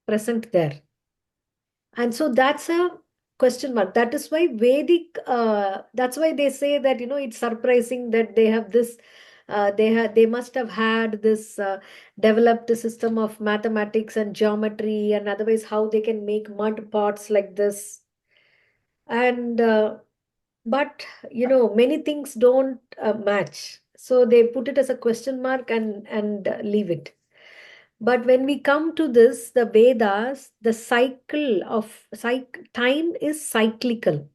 present there. And so that's a question mark. That is why Vedic, that's why they say that, it's surprising that they have this, they must have had this developed system of mathematics and geometry, and otherwise how they can make mud pots like this. And, but, many things don't match. So they put it as a question mark and leave it. But when we come to this, the Vedas, the cycle of time is cyclical.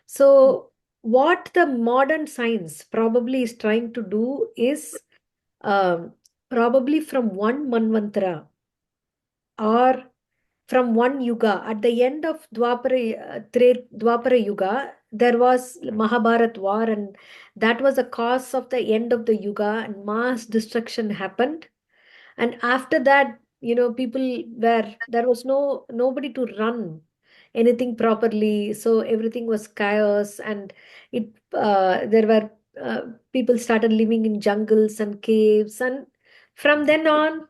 So what the modern science probably is trying to do is probably from one Manvantara or from one yuga. At the end of Dwapara Yuga, there was Mahabharat war, and that was a cause of the end of the yuga, and mass destruction happened. And after that, people were, there was nobody to run anything properly, so everything was chaos, and there were people started living in jungles and caves, and from then on,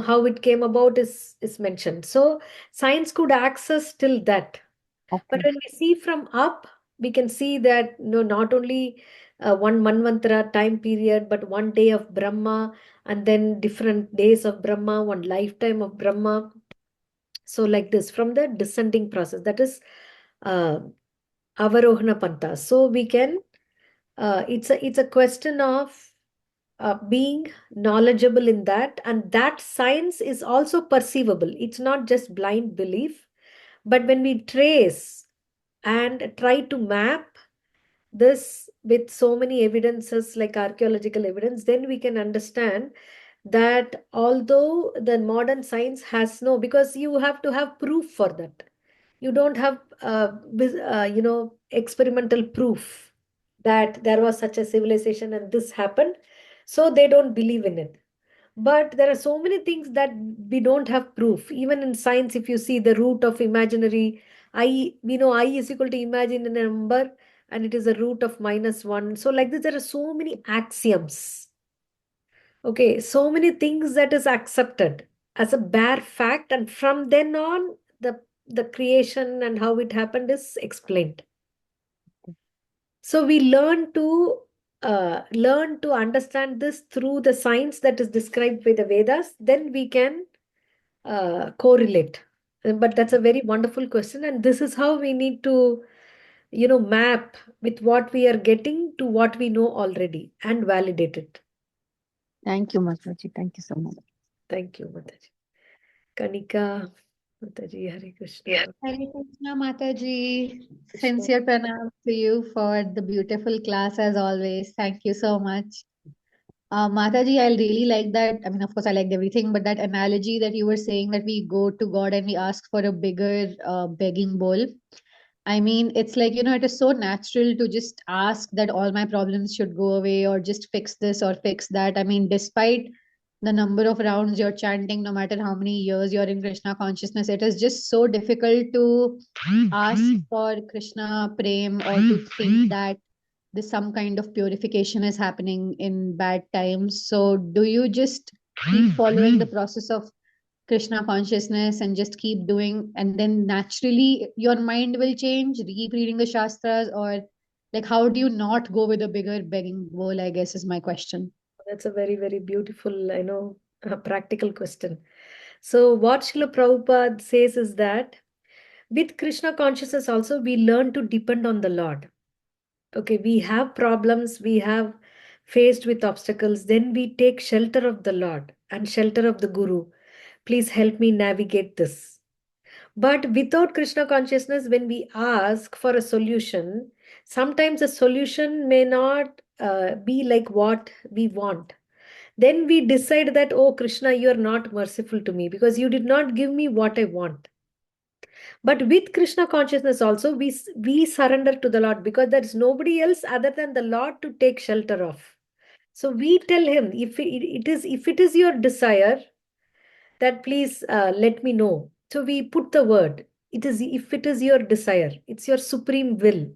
how it came about is mentioned. So science could access till that. But Okay. when we see from up, we can see that, not only one Manvantara time period, but one day of Brahma, and then different days of Brahma, one lifetime of Brahma. So like this, from the descending process, that is uh, Avarohana Panta. So we can, it's a question of being knowledgeable in that, and that science is also perceivable. It's not just blind belief, but when we trace and try to map this with so many evidences like archaeological evidence, then we can understand that although the modern science has no, because you have to have proof for that. You don't have experimental proof that there was such a civilization and this happened, so they don't believe in it. But there are so many things that we don't have proof. Even in science, if you see the root of imaginary I, we know I is equal to imagine a number, and it is a root of -1. So like this, there are so many axioms. Okay, so many things that is accepted as a bare fact, and from then on, the creation and how it happened is explained. So we learn to understand this through the science that is described by the Vedas. Then we can correlate. But that's a very wonderful question, and this is how we need to, map with what we are getting to what we know already and validate it. Thank you, Mataji. Thank you so much. Thank you, Mataji. Kanika, Mataji, Hare Krishna. Hare Krishna Mataji. Krishna. Sincere pranam to you for the beautiful class as always. Thank you so much. Mataji, I really like that. I mean, of course, I liked everything, but that analogy that you were saying that we go to God and we ask for a bigger begging bowl. I mean, it's like, it is so natural to just ask that all my problems should go away or just fix this or fix that. I mean, despite the number of rounds you're chanting, no matter how many years you're in Krishna consciousness, it is just so difficult to ask for Krishna prem or to think that this some kind of purification is happening in bad times. So do you just keep following the process of Krishna consciousness and just keep doing, and then naturally your mind will change, keep reading the Shastras, or like how do you not go with a bigger begging bowl, I guess is my question. That's a very, very beautiful, practical question. So what Srila Prabhupada says is that with Krishna consciousness also, we learn to depend on the Lord. Okay, we have problems, we have faced with obstacles, then we take shelter of the Lord and shelter of the Guru. Please help me navigate this. But without Krishna consciousness, when we ask for a solution, sometimes the solution may not be like what we want. Then we decide that, oh, Krishna, you are not merciful to me because you did not give me what I want. But with Krishna consciousness also, we surrender to the Lord, because there is nobody else other than the Lord to take shelter of. So we tell him, if it is your desire, that please let me know. So we put the word. It is, if it is your desire, it's your supreme will.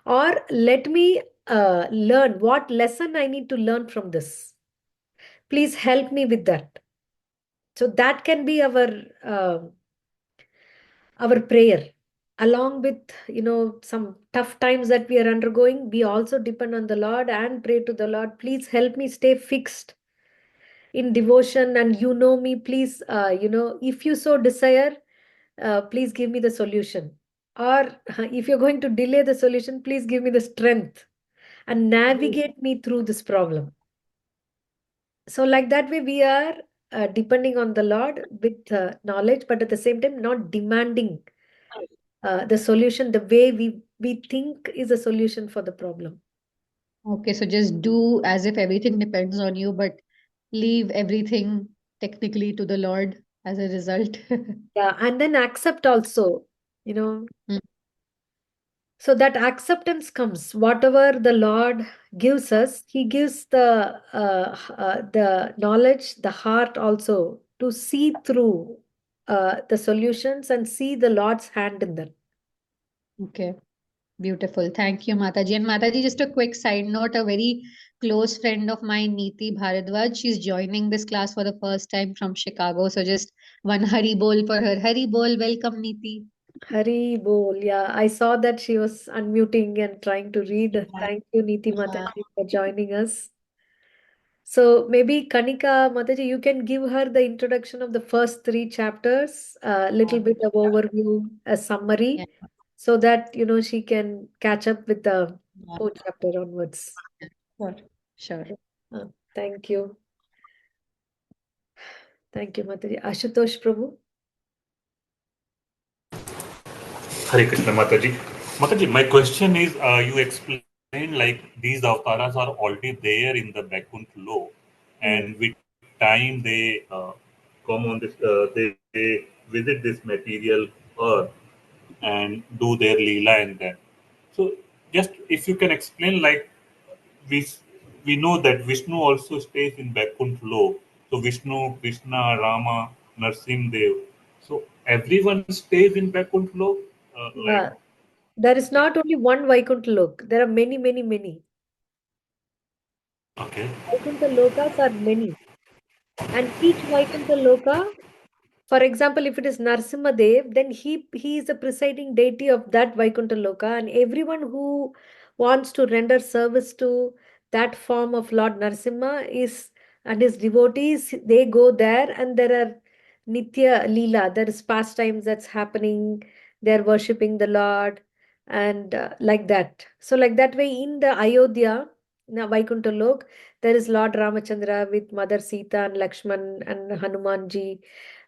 Or let me learn what lesson I need to learn from this. Please help me with that. So that can be our prayer. Along with, some tough times that we are undergoing, we also depend on the Lord and pray to the Lord. Please help me stay fixed in devotion, and me, please, if you so desire, please give me the solution. Or if you're going to delay the solution, please give me the strength and navigate me through this problem. So like that way, we are depending on the Lord with knowledge, but at the same time, not demanding the solution the way we think is a solution for the problem. Okay, so just do as if everything depends on you, but leave everything technically to the Lord as a result. Yeah, and then accept also, Mm. so that acceptance comes. Whatever the Lord gives us, He gives the knowledge, the heart also, to see through the solutions and see the Lord's hand in them. Okay, beautiful. Thank you, Mataji. And Mataji, just a quick side note, a very close friend of mine, Neeti Bharadwaj, she's joining this class for the first time from Chicago. So just one Hari Bol for her. Hari Bol, welcome, Neeti. Hari Bol. Yeah, I saw that she was unmuting and trying to read. Thank you, Neeti Mataji, for joining us. So maybe Kanika Mataji, you can give her the introduction of the first 3 chapters, a little bit of overview, a summary, Yeah, so that she can catch up with the 4th chapter onwards. sure, sure. Thank you. Thank you, Mataji. Ashutosh Prabhu. Hare Krishna, Mataji. Mataji, my question is, you explained like these avatars are already there in the Vaikuntha Lok, and with time they come on this, they visit this material earth and do their leela and then. So, just if you can explain, like we we know that Vishnu also stays in Vaikuntha Lok. So Vishnu, Krishna, Rama, Narsimdev. So everyone stays in Vaikuntha Lok, like. Yeah, there is not only one Vaikuntha Lok. There are many, many, many. Okay. Vaikuntha Lokas are many. And each Vaikuntha Loka, for example, if it is Narsimha Dev, then he is the presiding deity of that Vaikuntha Loka, and everyone who wants to render service to that form of Lord Narsimha is, and his devotees, they go there, and there are Nitya Leela, there is pastimes that's happening, they're worshipping the Lord, and like that. So like that way, in the Ayodhya, in Vaikuntha Lok, there is Lord Ramachandra with Mother Sita and Lakshman and Hanumanji,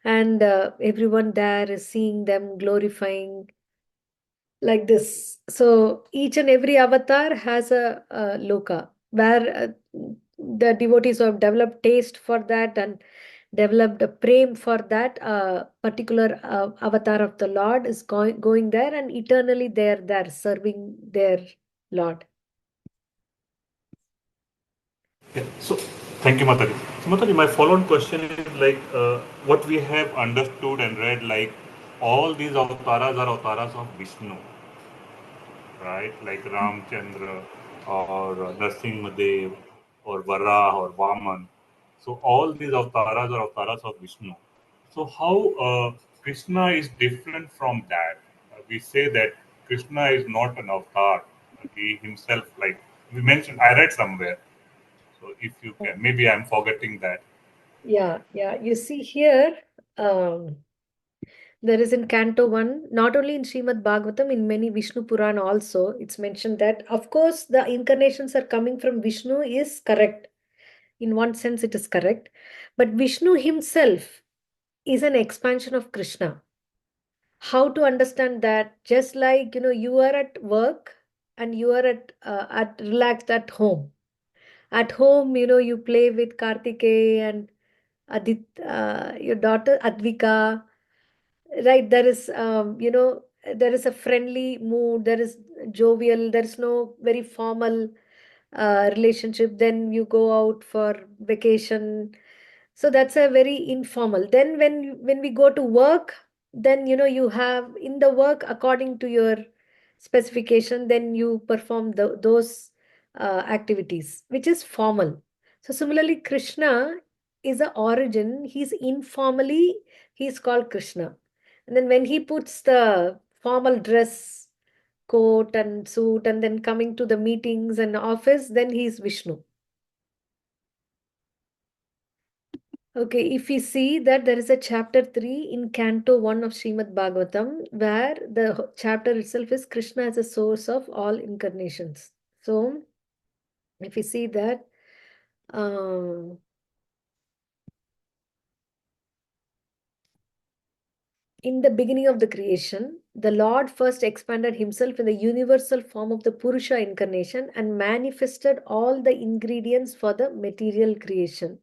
and everyone there is seeing them glorifying like this. So each and every avatar has a loka where the devotees who have developed taste for that and developed a prem for that particular avatar of the Lord is going there, and eternally they are there serving their Lord. Yeah. So thank you, Mataji. So Mataji, my follow-on question is like what we have understood and read, like all these avatars are avatars of Vishnu, right? Like Ramchandra or Narsimhadev or Varah or Vaman. So all these avatars are avatars of Vishnu. So how Krishna is different from that? We say that Krishna is not an avatar. He himself, like we mentioned, I read somewhere. So if you can, maybe I'm forgetting that. Yeah, yeah. You see here, there is in Canto 1, not only in Srimad Bhagavatam, in many Vishnu Purana also, it's mentioned that, of course, the incarnations are coming from Vishnu is correct. In one sense, it is correct. But Vishnu himself is an expansion of Krishna. How to understand that? Just like, you are at work and you are at relaxed at home. At home, you play with Kartikeya and your daughter Advika. right, there is, there is a friendly mood, there is jovial, there is no very formal relationship. Then you go out for vacation. So that's a very informal. Then when we go to work, then you have in the work according to your specification, then you perform those activities, which is formal. So similarly, Krishna is the origin. He's informally, he's called Krishna. And then when he puts the formal dress, coat and suit, and then coming to the meetings and office, then he's Vishnu. Okay, if we see that there is a chapter 3 in Canto 1 of Srimad Bhagavatam, where the chapter itself is Krishna as a source of all incarnations. So, if we see that, um, in the beginning of the creation, the Lord first expanded himself in the universal form of the Purusha incarnation and manifested all the ingredients for the material creation.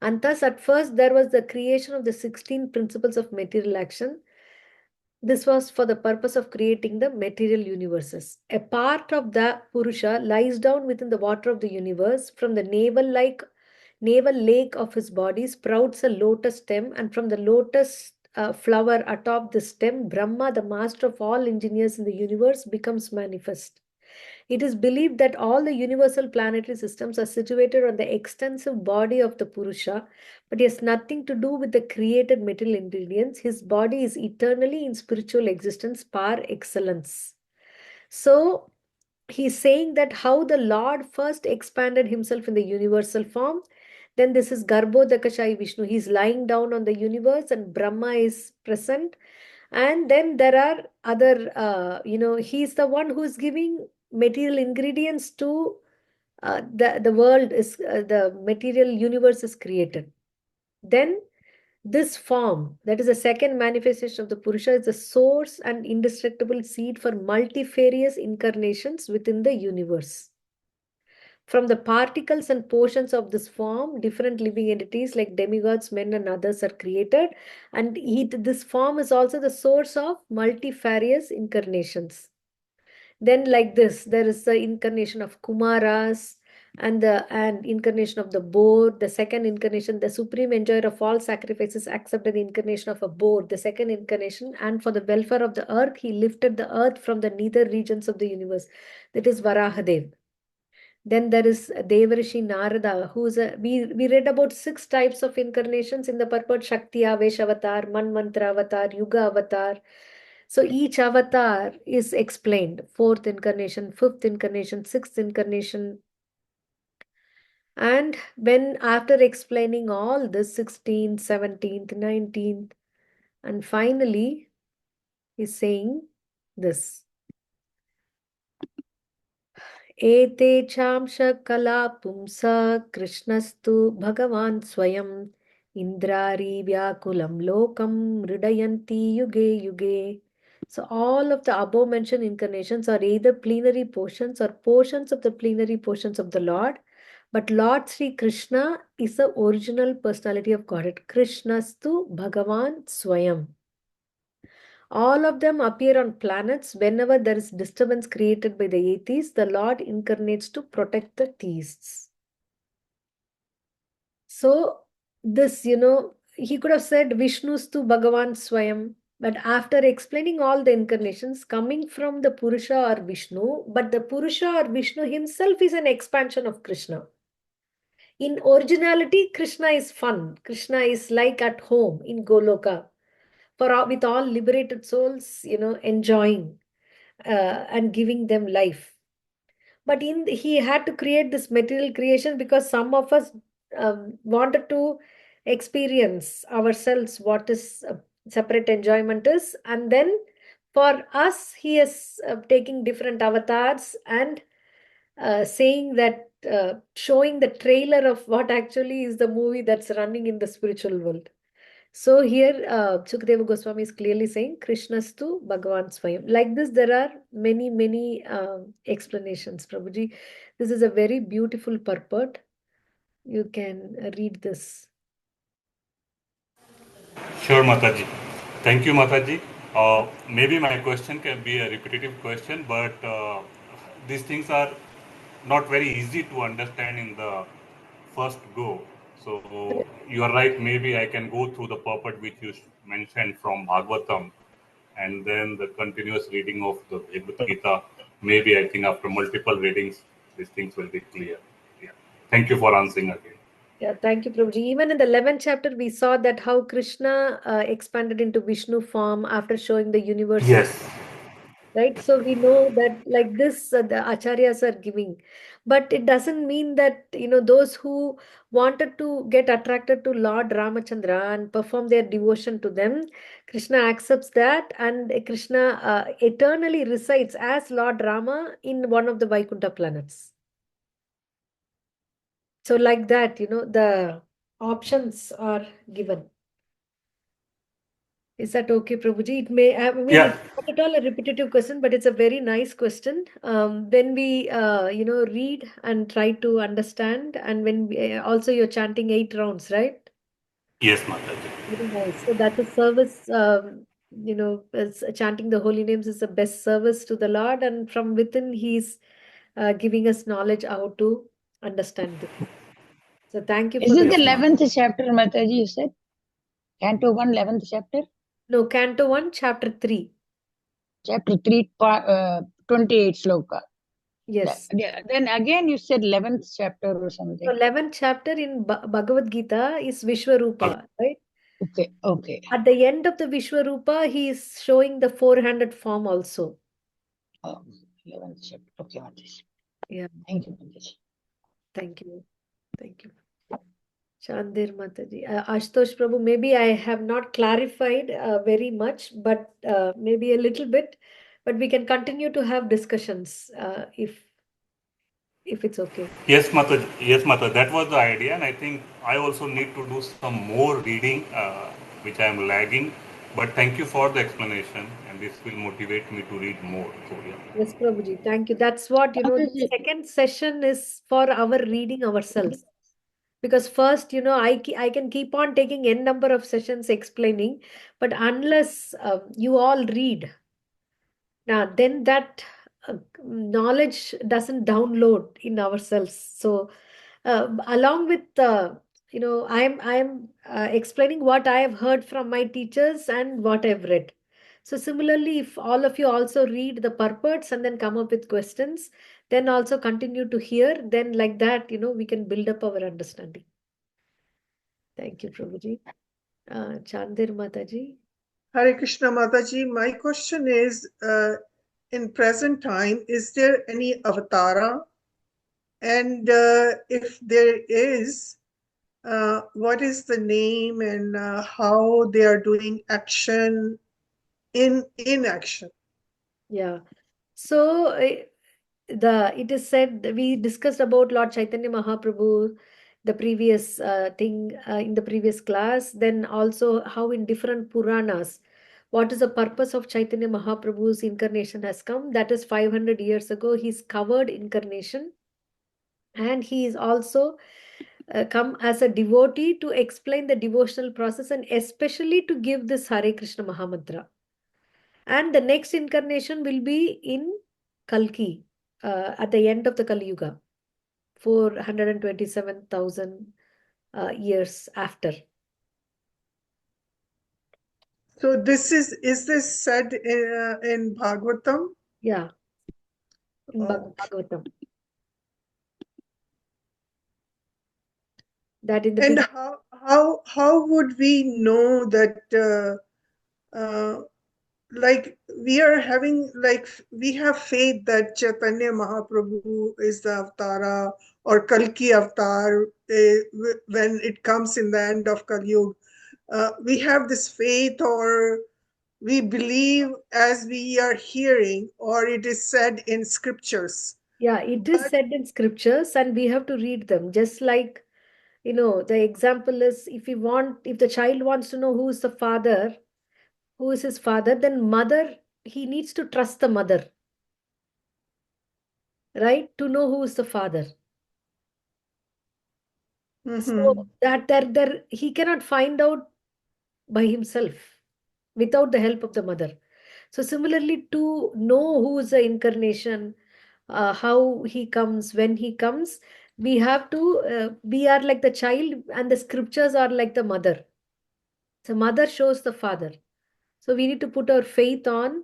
And thus, at first, there was the creation of the 16 principles of material action. This was for the purpose of creating the material universes. A part of the Purusha lies down within the water of the universe. From the navel lake of his body sprouts a lotus stem, and from the lotus flower atop the stem, Brahma, the master of all engineers in the universe, becomes manifest. It is believed that all the universal planetary systems are situated on the extensive body of the Purusha, but he has nothing to do with the created material ingredients. His body is eternally in spiritual existence par excellence. So, he's saying that how the Lord first expanded himself in the universal form. Then this is Garbhodakashayi Vishnu. He's lying down on the universe and Brahma is present. And then there are other, he's the one who's giving material ingredients to the world is, the material universe is created. Then this form, that is the second manifestation of the Purusha, is the source and indestructible seed for multifarious incarnations within the universe. From the particles and portions of this form, different living entities like demigods, men, and others are created. And this form is also the source of multifarious incarnations. Then, like this, there is the incarnation of Kumaras and the incarnation of the boar. The second incarnation, the supreme enjoyer of all sacrifices, accepted the incarnation of a boar. The second incarnation, and for the welfare of the earth, he lifted the earth from the nether regions of the universe. That is Varahadev. Then there is Devarishi Narada, who's we read about 6 types of incarnations in the purport: Shakti Avesh Avatar, Manmantra Avatar, Yuga Avatar. So each avatar is explained: 4th incarnation, 5th incarnation, 6th incarnation. And when after explaining all this, 16th, 17th, 19th, and finally he's saying this. एते चांशकला पुंसा कृष्णस्तु भगवान् स्वयम् इंद्रारी व्याकुलं लोकं मृडयन्ति युगे युगे. So all of the above mentioned incarnations are either plenary portions or portions of the plenary portions of the Lord. But Lord Sri Krishna is the original personality of Godhead. Krishnastu Bhagavan Swayam. All of them appear on planets. Whenever there is disturbance created by the atheists, the Lord incarnates to protect the theists. So this, he could have said Vishnustu Bhagavan Swayam, but after explaining all the incarnations coming from the Purusha or Vishnu, but the Purusha or Vishnu himself is an expansion of Krishna. In originality, Krishna is fun. Krishna is like at home in Goloka. With all liberated souls, enjoying and giving them life. But he had to create this material creation because some of us wanted to experience ourselves what is separate enjoyment is. And then for us, he is taking different avatars and saying that, showing the trailer of what actually is the movie that's running in the spiritual world. So here, Sukadeva Goswami is clearly saying Krishnastu Bhagavan Swayam. Like this, there are many, many explanations, Prabhuji. This is a very beautiful purport. You can read this. Sure, Mataji. Thank you, Mataji. Maybe my question can be a repetitive question, but these things are not very easy to understand in the first go. So you are right. Maybe I can go through the purport which you mentioned from Bhagavatam, and then the continuous reading of the Bhagavad Gita. Maybe I think after multiple readings, these things will be clear. Yeah. Thank you for answering again. Yeah, thank you, Prabhuji. Even in the 11th chapter, we saw that how Krishna expanded into Vishnu form after showing the universe, Yes. right? So we know that like this, the acharyas are giving, but it doesn't mean that, those who wanted to get attracted to Lord Ramachandra and perform their devotion to them, Krishna accepts that, and Krishna eternally resides as Lord Rama in one of the Vaikuntha planets. So like that, the options are given. Is that okay, Prabhuji? It may, I mean, Yeah. it's not at all a repetitive question, but it's a very nice question. When we, read and try to understand, and when we, also you're chanting 8 rounds, right? Yes, Mataji. Very nice. So that's a service, chanting the holy names is the best service to the Lord, and from within, He's giving us knowledge how to understand this. So thank you Is for it the. the 11th chapter, Mataji, you said? Canto 1, 11th chapter? No, Canto 1, Chapter 3. Chapter 3, 28 sloka. Yes. Then again you said 11th chapter or something. So 11th chapter in Bhagavad Gita is Vishwarupa, right? Okay, okay. At the end of the Vishwarupa, he is showing the 400 form also. 11th chapter. Okay, Mataji. Yeah. Thank you, Mataji. Thank you. Thank you. Chandir Mataji. Ashutosh Prabhu, maybe I have not clarified very much, but maybe a little bit. But we can continue to have discussions if it's okay. Yes, Mata. Yes, Mata. That was the idea, and I think I also need to do some more reading, which I am lagging. But thank you for the explanation, and this will motivate me to read more. So yeah. Yes, Prabhuji. Thank you. That's what, the second session is for our reading ourselves. Because first, I can keep on taking n number of sessions explaining, but unless you all read, now then that knowledge doesn't download in ourselves. So along with I'm explaining what I have heard from my teachers and what I've read. So similarly, if all of you also read the purports and then come up with questions, then also continue to hear, then like that, we can build up our understanding. Thank you, Prabhuji. Chandir Mataji. Hare Krishna Mataji, my question is, in present time, is there any avatara? And if there is, what is the name and how they are doing action in action? Yeah. So it is said we discussed about Lord Chaitanya Mahaprabhu, the previous thing in the previous class. Then also how in different Puranas, what is the purpose of Chaitanya Mahaprabhu's incarnation has come. That is 500 years ago. He's covered incarnation, and he is also come as a devotee to explain the devotional process and especially to give this Hare Krishna Mahamantra. And the next incarnation will be in Kalki at the end of the Kali Yuga, 427,000 years after. So this is this said in Bhagavatam? Yeah, in Okay. Bhagavatam. That in the And how would we know that like we are having, like we have faith that Chaitanya Mahaprabhu is the avatara or Kalki avatar when it comes in the end of Kali Yuga. We have this faith, or we believe as we are hearing, or it is said in scriptures. Yeah, it is said in scriptures and we have to read them. Just like, the example is if the child wants to know who is the father, who is his father, then mother, he needs to trust the mother, right? To know who is the father. So that there he cannot find out by himself. without the help of the mother. So similarly, to know who is the incarnation, how he comes, when he comes, we have to, we are like the child and the scriptures are like the mother. So mother shows the father. So we need to put our faith on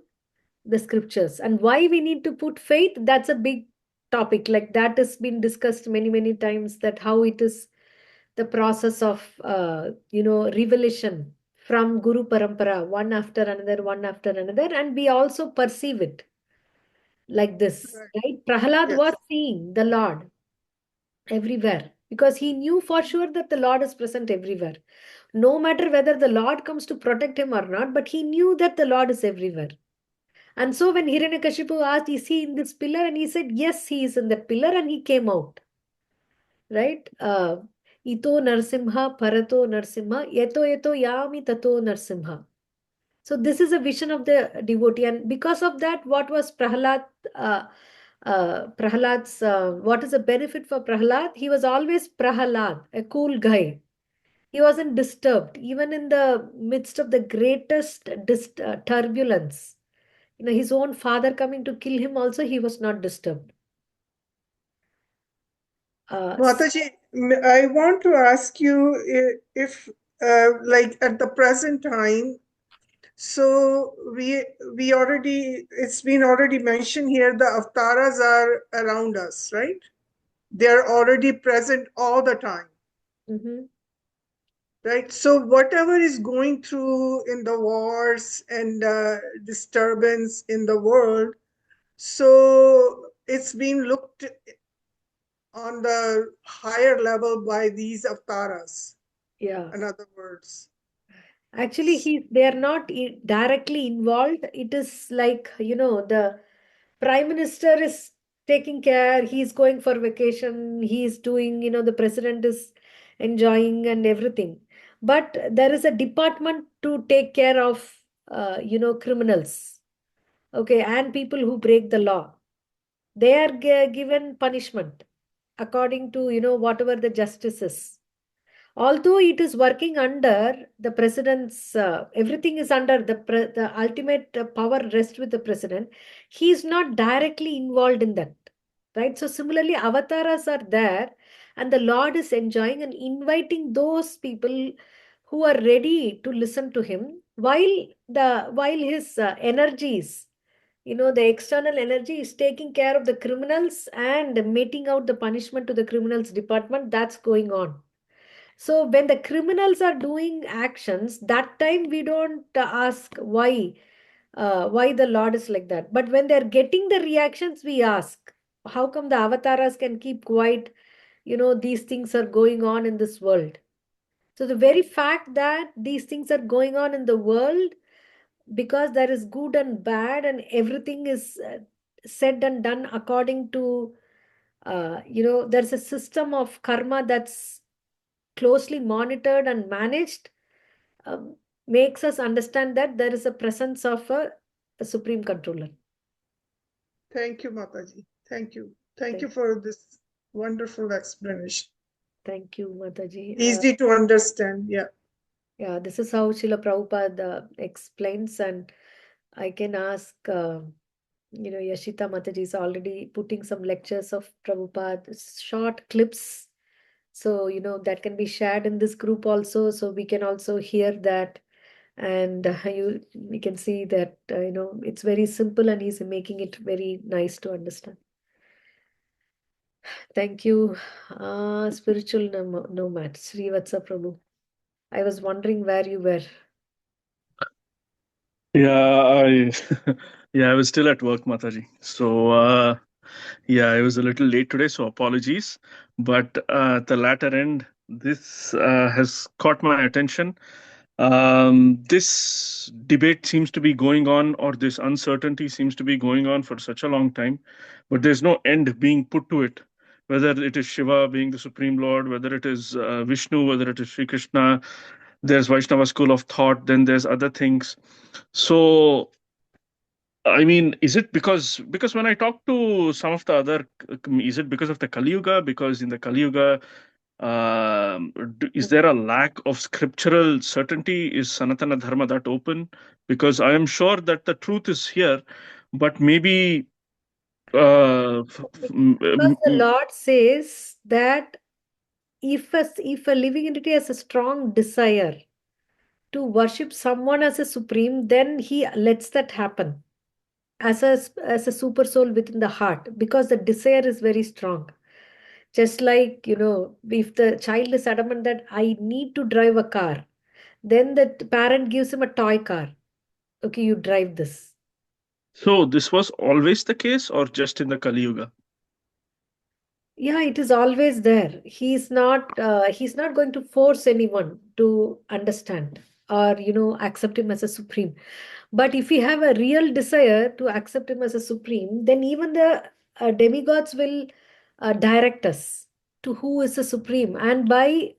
the scriptures. And why we need to put faith, that's a big topic. Like that has been discussed many, many times, that how it is the process of, revelation from Guru Parampara, one after another, one after another. And we also perceive it like this, Right. right? Prahalad was Yes. seeing the Lord everywhere because he knew for sure that the Lord is present everywhere. No matter whether the Lord comes to protect him or not, but he knew that the Lord is everywhere. And so when Hiranyakashipu asked, is he in this pillar? And he said, yes, he is in that pillar, and he came out. Right? Ito Narsimha, Parato Narsimha, Yeto Yeto Yami Tato Narsimha. So this is a vision of the devotee. And because of that, what was Prahlad? Prahlad's, what is the benefit for Prahlad? He was always Prahlad, a cool guy. He wasn't disturbed, even in the midst of the greatest turbulence. His own father coming to kill him also, he was not disturbed. Mataji, I want to ask you if, like at the present time, so we already, it's been already mentioned here, the avatars are around us, right? They're already present all the time. Mhm. Right. So whatever is going through in the wars and disturbance in the world, so it's been looked on the higher level by these avatars. Yeah. In other words, Actually, they are not directly involved. It is like, the prime minister is taking care, he's going for vacation, he's doing, the president is enjoying and everything. But there is a department to take care of, criminals, okay, and people who break the law. They are given punishment according to, whatever the justice is. Although it is working under the president's, everything is under the ultimate power rests with the president. He is not directly involved in that, right? So similarly, avatars are there, and the Lord is enjoying and inviting those people who are ready to listen to him, while his energies, the external energy is taking care of the criminals and meting out the punishment to the criminals department. That's going on. So when the criminals are doing actions, that time we don't ask why the Lord is like that. But when they're getting the reactions, we ask, how come the avatars can keep quiet? These things are going on in this world. So the very fact that these things are going on in the world, because there is good and bad, and everything is said and done according to, there's a system of karma that's closely monitored and managed, makes us understand that there is a presence of a supreme controller. thank you, Mataji. Thank you. Thank you Thank, for this wonderful explanation. thank you, Mataji. Easy to understand. Yeah. Yeah, this is how Srila Prabhupada explains, and I can ask, Yashita Mataji is already putting some lectures of Prabhupada, short clips. So, that can be shared in this group also. So we can also hear that. And we can see that, it's very simple and he's making it very nice to understand. Thank you, spiritual nomad, Srivatsa Prabhu. I was wondering where you were. Yeah, I was still at work, Mataji. So yeah, I was a little late today, so apologies. But at the latter end, this has caught my attention. This debate seems to be going on, or this uncertainty seems to be going on for such a long time, but there's no end being put to it. Whether it is Shiva being the Supreme Lord, whether it is Vishnu, whether it is Sri Krishna, there's Vaishnava school of thought, then there's other things. So I mean, is it because when I talk to some of the other, is it because of the Kali Yuga? Because in the Kali Yuga, Is there a lack of scriptural certainty? Is Sanatana Dharma that open? Because I am sure that the truth is here, but maybe Because the Lord says that if a living entity has a strong desire to worship someone as a supreme, then he lets that happen as a super soul within the heart, because the desire is very strong. Just like, if the child is adamant that I need to drive a car, then the parent gives him a toy car. Okay, you drive this. so this was always the case, or just in the Kali Yuga? Yeah, it is always there. He's not going to force anyone to understand or accept him as a supreme. But if we have a real desire to accept him as a supreme, then even the demigods will direct us to who is the supreme. And by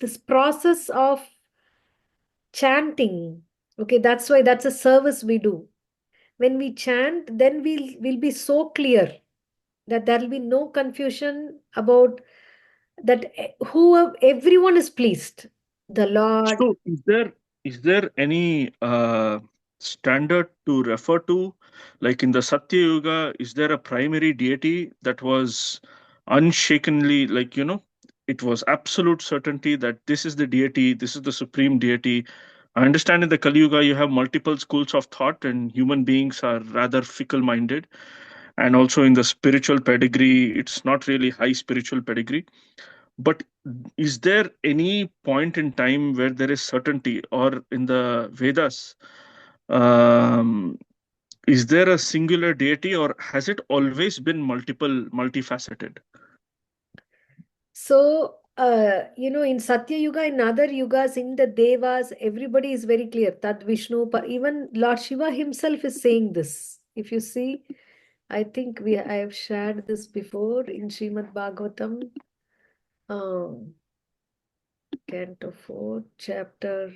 this process of chanting, okay, that's a service we do. When we chant, then we'll be so clear that there will be no confusion about that. Who everyone is pleased. The Lord. So, is there any standard to refer to? Like in the Satya Yuga, is there a primary deity that was unshakenly, like, it was absolute certainty that this is the deity, this is the supreme deity? I understand in the Kali Yuga, you have multiple schools of thought, and human beings are rather fickle minded. And also in the spiritual pedigree, it's not really high spiritual pedigree. But is there any point in time where there is certainty, or in the Vedas, um, is there a singular deity, or has it always been multifaceted? So, in Satya Yuga, in other yugas, in the Devas, everybody is very clear. That Vishnu, even Lord Shiva himself is saying this. If you see, I think I have shared this before in Srimad Bhagavatam, Canto 4, Chapter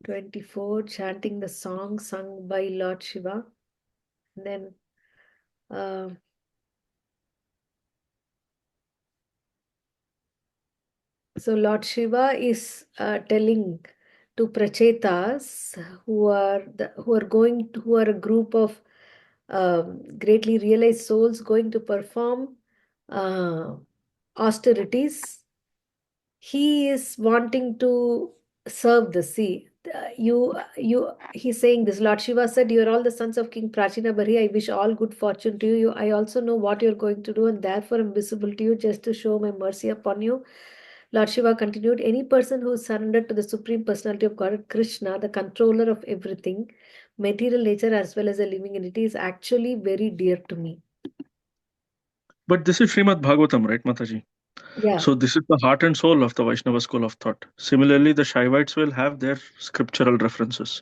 24, chanting the song sung by Lord Shiva. Then, uh, so Lord Shiva is telling to Prachetas, who are a group of greatly realized souls going to perform austerities. He is wanting to serve the sea. He's saying this. Lord Shiva said, "You are all the sons of King Prachina Bari. I wish all good fortune to you. I also know what you're going to do, and therefore I'm visible to you just to show my mercy upon you." Lord Shiva continued, "Any person who is surrendered to the Supreme Personality of God, Krishna, the controller of everything, material nature as well as a living entity, is actually very dear to me." But this is Srimad Bhagavatam, right, Mataji? Yeah. So this is the heart and soul of the Vaishnava school of thought. Similarly, the Shaivites will have their scriptural references.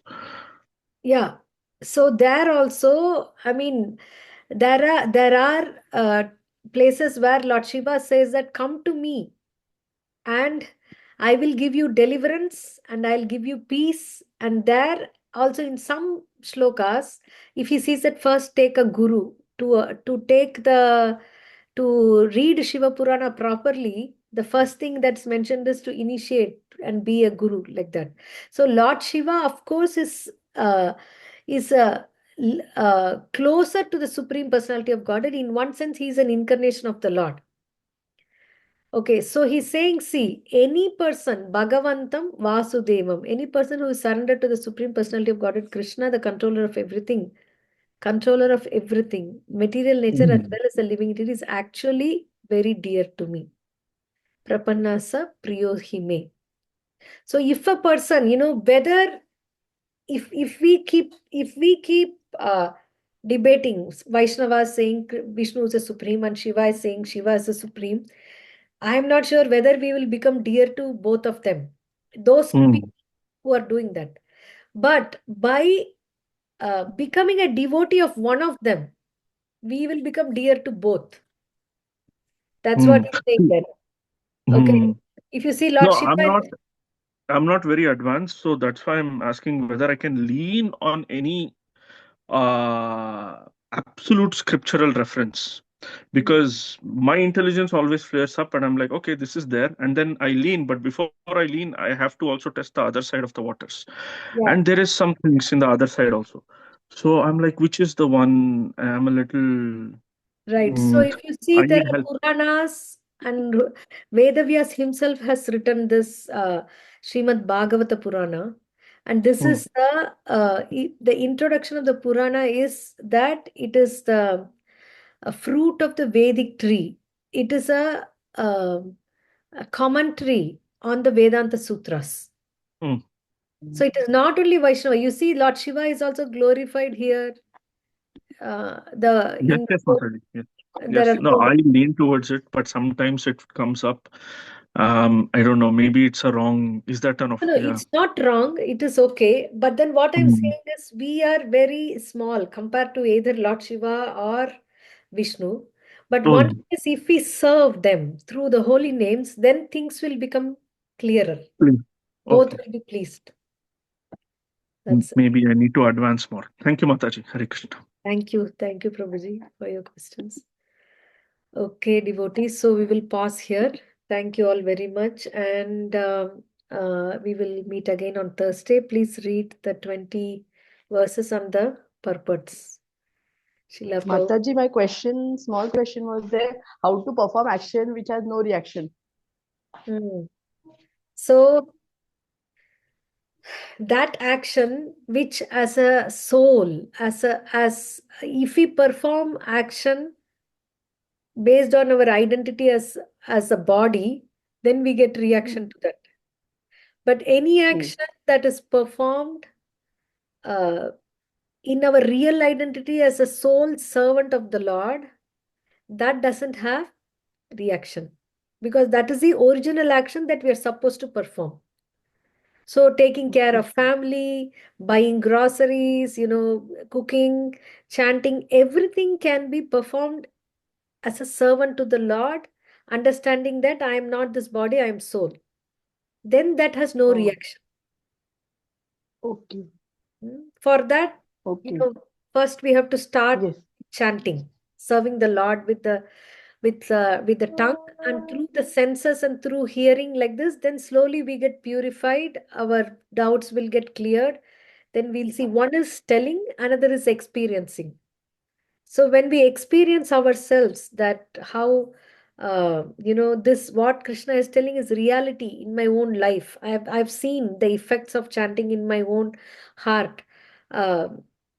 Yeah. So there also, I mean, there are places where Lord Shiva says that come to me and I will give you deliverance and I'll give you peace. And there also in some shlokas, if he says that first take a guru to read Shiva Purana properly, the first thing that's mentioned is to initiate and be a guru, like that. So Lord Shiva, of course, is closer to the Supreme Personality of Godhead. In one sense, he is an incarnation of the Lord. Okay, so he's saying, see, any person, Bhagavantam Vasudevam, any person who is surrendered to the Supreme Personality of Godhead, Krishna, the controller of everything, material nature as well as the living entity, is actually very dear to me. Prapannasa Priyohime. So if a person, whether if we keep debating, Vaishnava is saying Vishnu is a supreme and Shiva is saying Shiva is a supreme, I am not sure whether we will become dear to both of them, those people who are doing that. But by becoming a devotee of one of them, we will become dear to both. That's what he's saying there. Okay. If you see Lord No, Shiva. I'm not very advanced, so that's why I'm asking whether I can lean on any absolute scriptural reference. because my intelligence always flares up and I'm like, okay, this is there. And then I lean, but before I lean, I have to also test the other side of the waters. Yeah. And there is some things in the other side also. So I'm like, which is the one? I'm a little, Right. So mm, if you see, I there need are help. Puranas, and Vedavyas himself has written this Srimad Bhagavata Purana. And this Mm, is the introduction of the Purana is that it is the a fruit of the Vedic tree. It is a commentary on the Vedanta Sutras. mm. So it is not only Vaishnava. You see, Lord Shiva is also glorified here. The Yes, in yes, Mataji. Yes. there Yes. are No, so I lean towards it, but sometimes it comes up. I don't know. Maybe it's a wrong. Is that enough? no, Yeah. it's not wrong. It is okay. But then what I'm Mm. saying is we are very small compared to either Lord Shiva or Vishnu. But one Mm. thing is if we serve them through the holy names, then things will become clearer. Please. Both Okay. will be pleased. That's it. Maybe I need to advance more. Thank you, Mataji. Hare Krishna. Thank you. Thank you, Prabhuji, for your questions. Okay, devotees. So we will pause here. Thank you all very much. And we will meet again on Thursday. Please read the 20 verses on the purports. Srila Prabhu. Mataji, my question, small question was there, how to perform action which has no reaction? So that action which as a soul, as if we perform action based on our identity as a body, then we get reaction to that. But any action that is performed uh, in our real identity as a soul servant of the Lord, that doesn't have reaction, because that is the original action that we are supposed to perform. So taking care of family, buying groceries, cooking, chanting, everything can be performed as a servant to the Lord, understanding that I am not this body, I am soul. Then that has no reaction. Okay. For that, Okay. first we have to start Yes. chanting, serving the Lord with the tongue and through the senses and through hearing like this. Then slowly we get purified. Our doubts will get cleared. Then we'll see one is telling, another is experiencing. So when we experience ourselves that how this what Krishna is telling is reality in my own life. I've seen the effects of chanting in my own heart. Uh,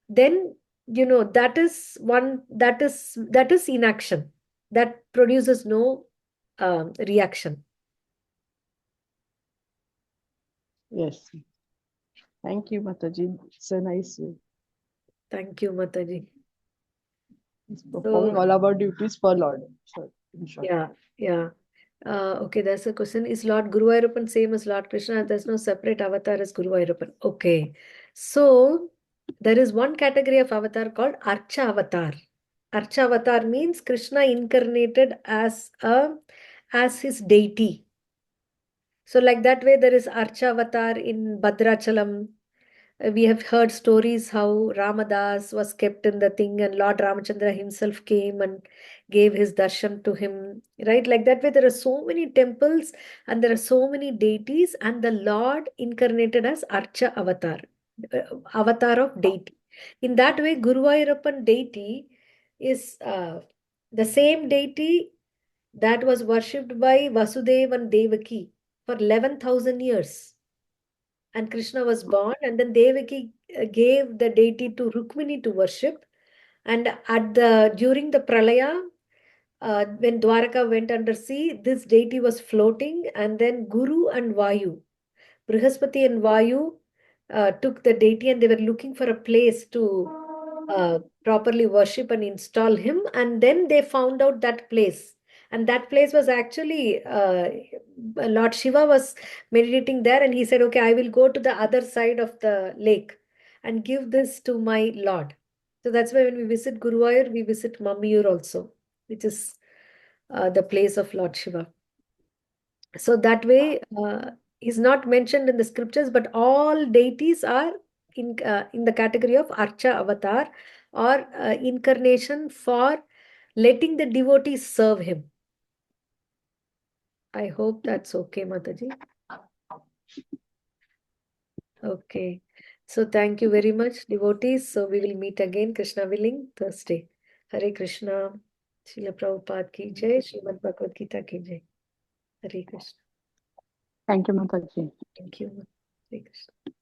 then that is one that is inaction that produces no reaction. Yes. Thank you, Mataji. It's a nice way. Thank you, Mataji. It's performing all our duties for Lord. Sure. In short. Yeah. Okay, there's a question. Is Lord Guru Ayappan same as Lord Krishna? There's no separate avatar as Guru Ayappan. Okay. So there is one category of avatar called Archa avatar. Archa avatar means Krishna incarnated as his deity. So like that way there is Archa avatar in Bhadrachalam. We have heard stories how Ramadas was kept in the thing and Lord Ramachandra himself came and gave his darshan to him, right? Like that way, there are so many temples and there are so many deities, and the Lord incarnated as Archa avatar, avatar of deity. In that way, Guru Ayappan deity is the same deity that was worshipped by Vasudeva and Devaki for 11,000 years. And Krishna was born, and then Devaki gave the deity to Rukmini to worship. And during the Pralaya, when Dwaraka went under sea, this deity was floating, and then Guru and Vayu, Brihaspati and Vayu, took the deity, and they were looking for a place to properly worship and install him. And then they found out that place. And that place was actually Lord Shiva was meditating there, and he said, okay, I will go to the other side of the lake and give this to my Lord. So that's why when we visit Guruvayur, we visit Mammiyur also, which is the place of Lord Shiva. So that way is not mentioned in the scriptures, but all deities are in the category of Archa avatar, or incarnation for letting the devotee serve him. I hope that's okay, Mataji. Okay. So thank you very much, devotees. So we will meet again, Krishna willing, Thursday. Hare Krishna. Srila Prabhupada ki jai. Srimad Bhagavad Gita ki jai. Hare Krishna. Thank you, Mataji. Thank you. Hare Krishna.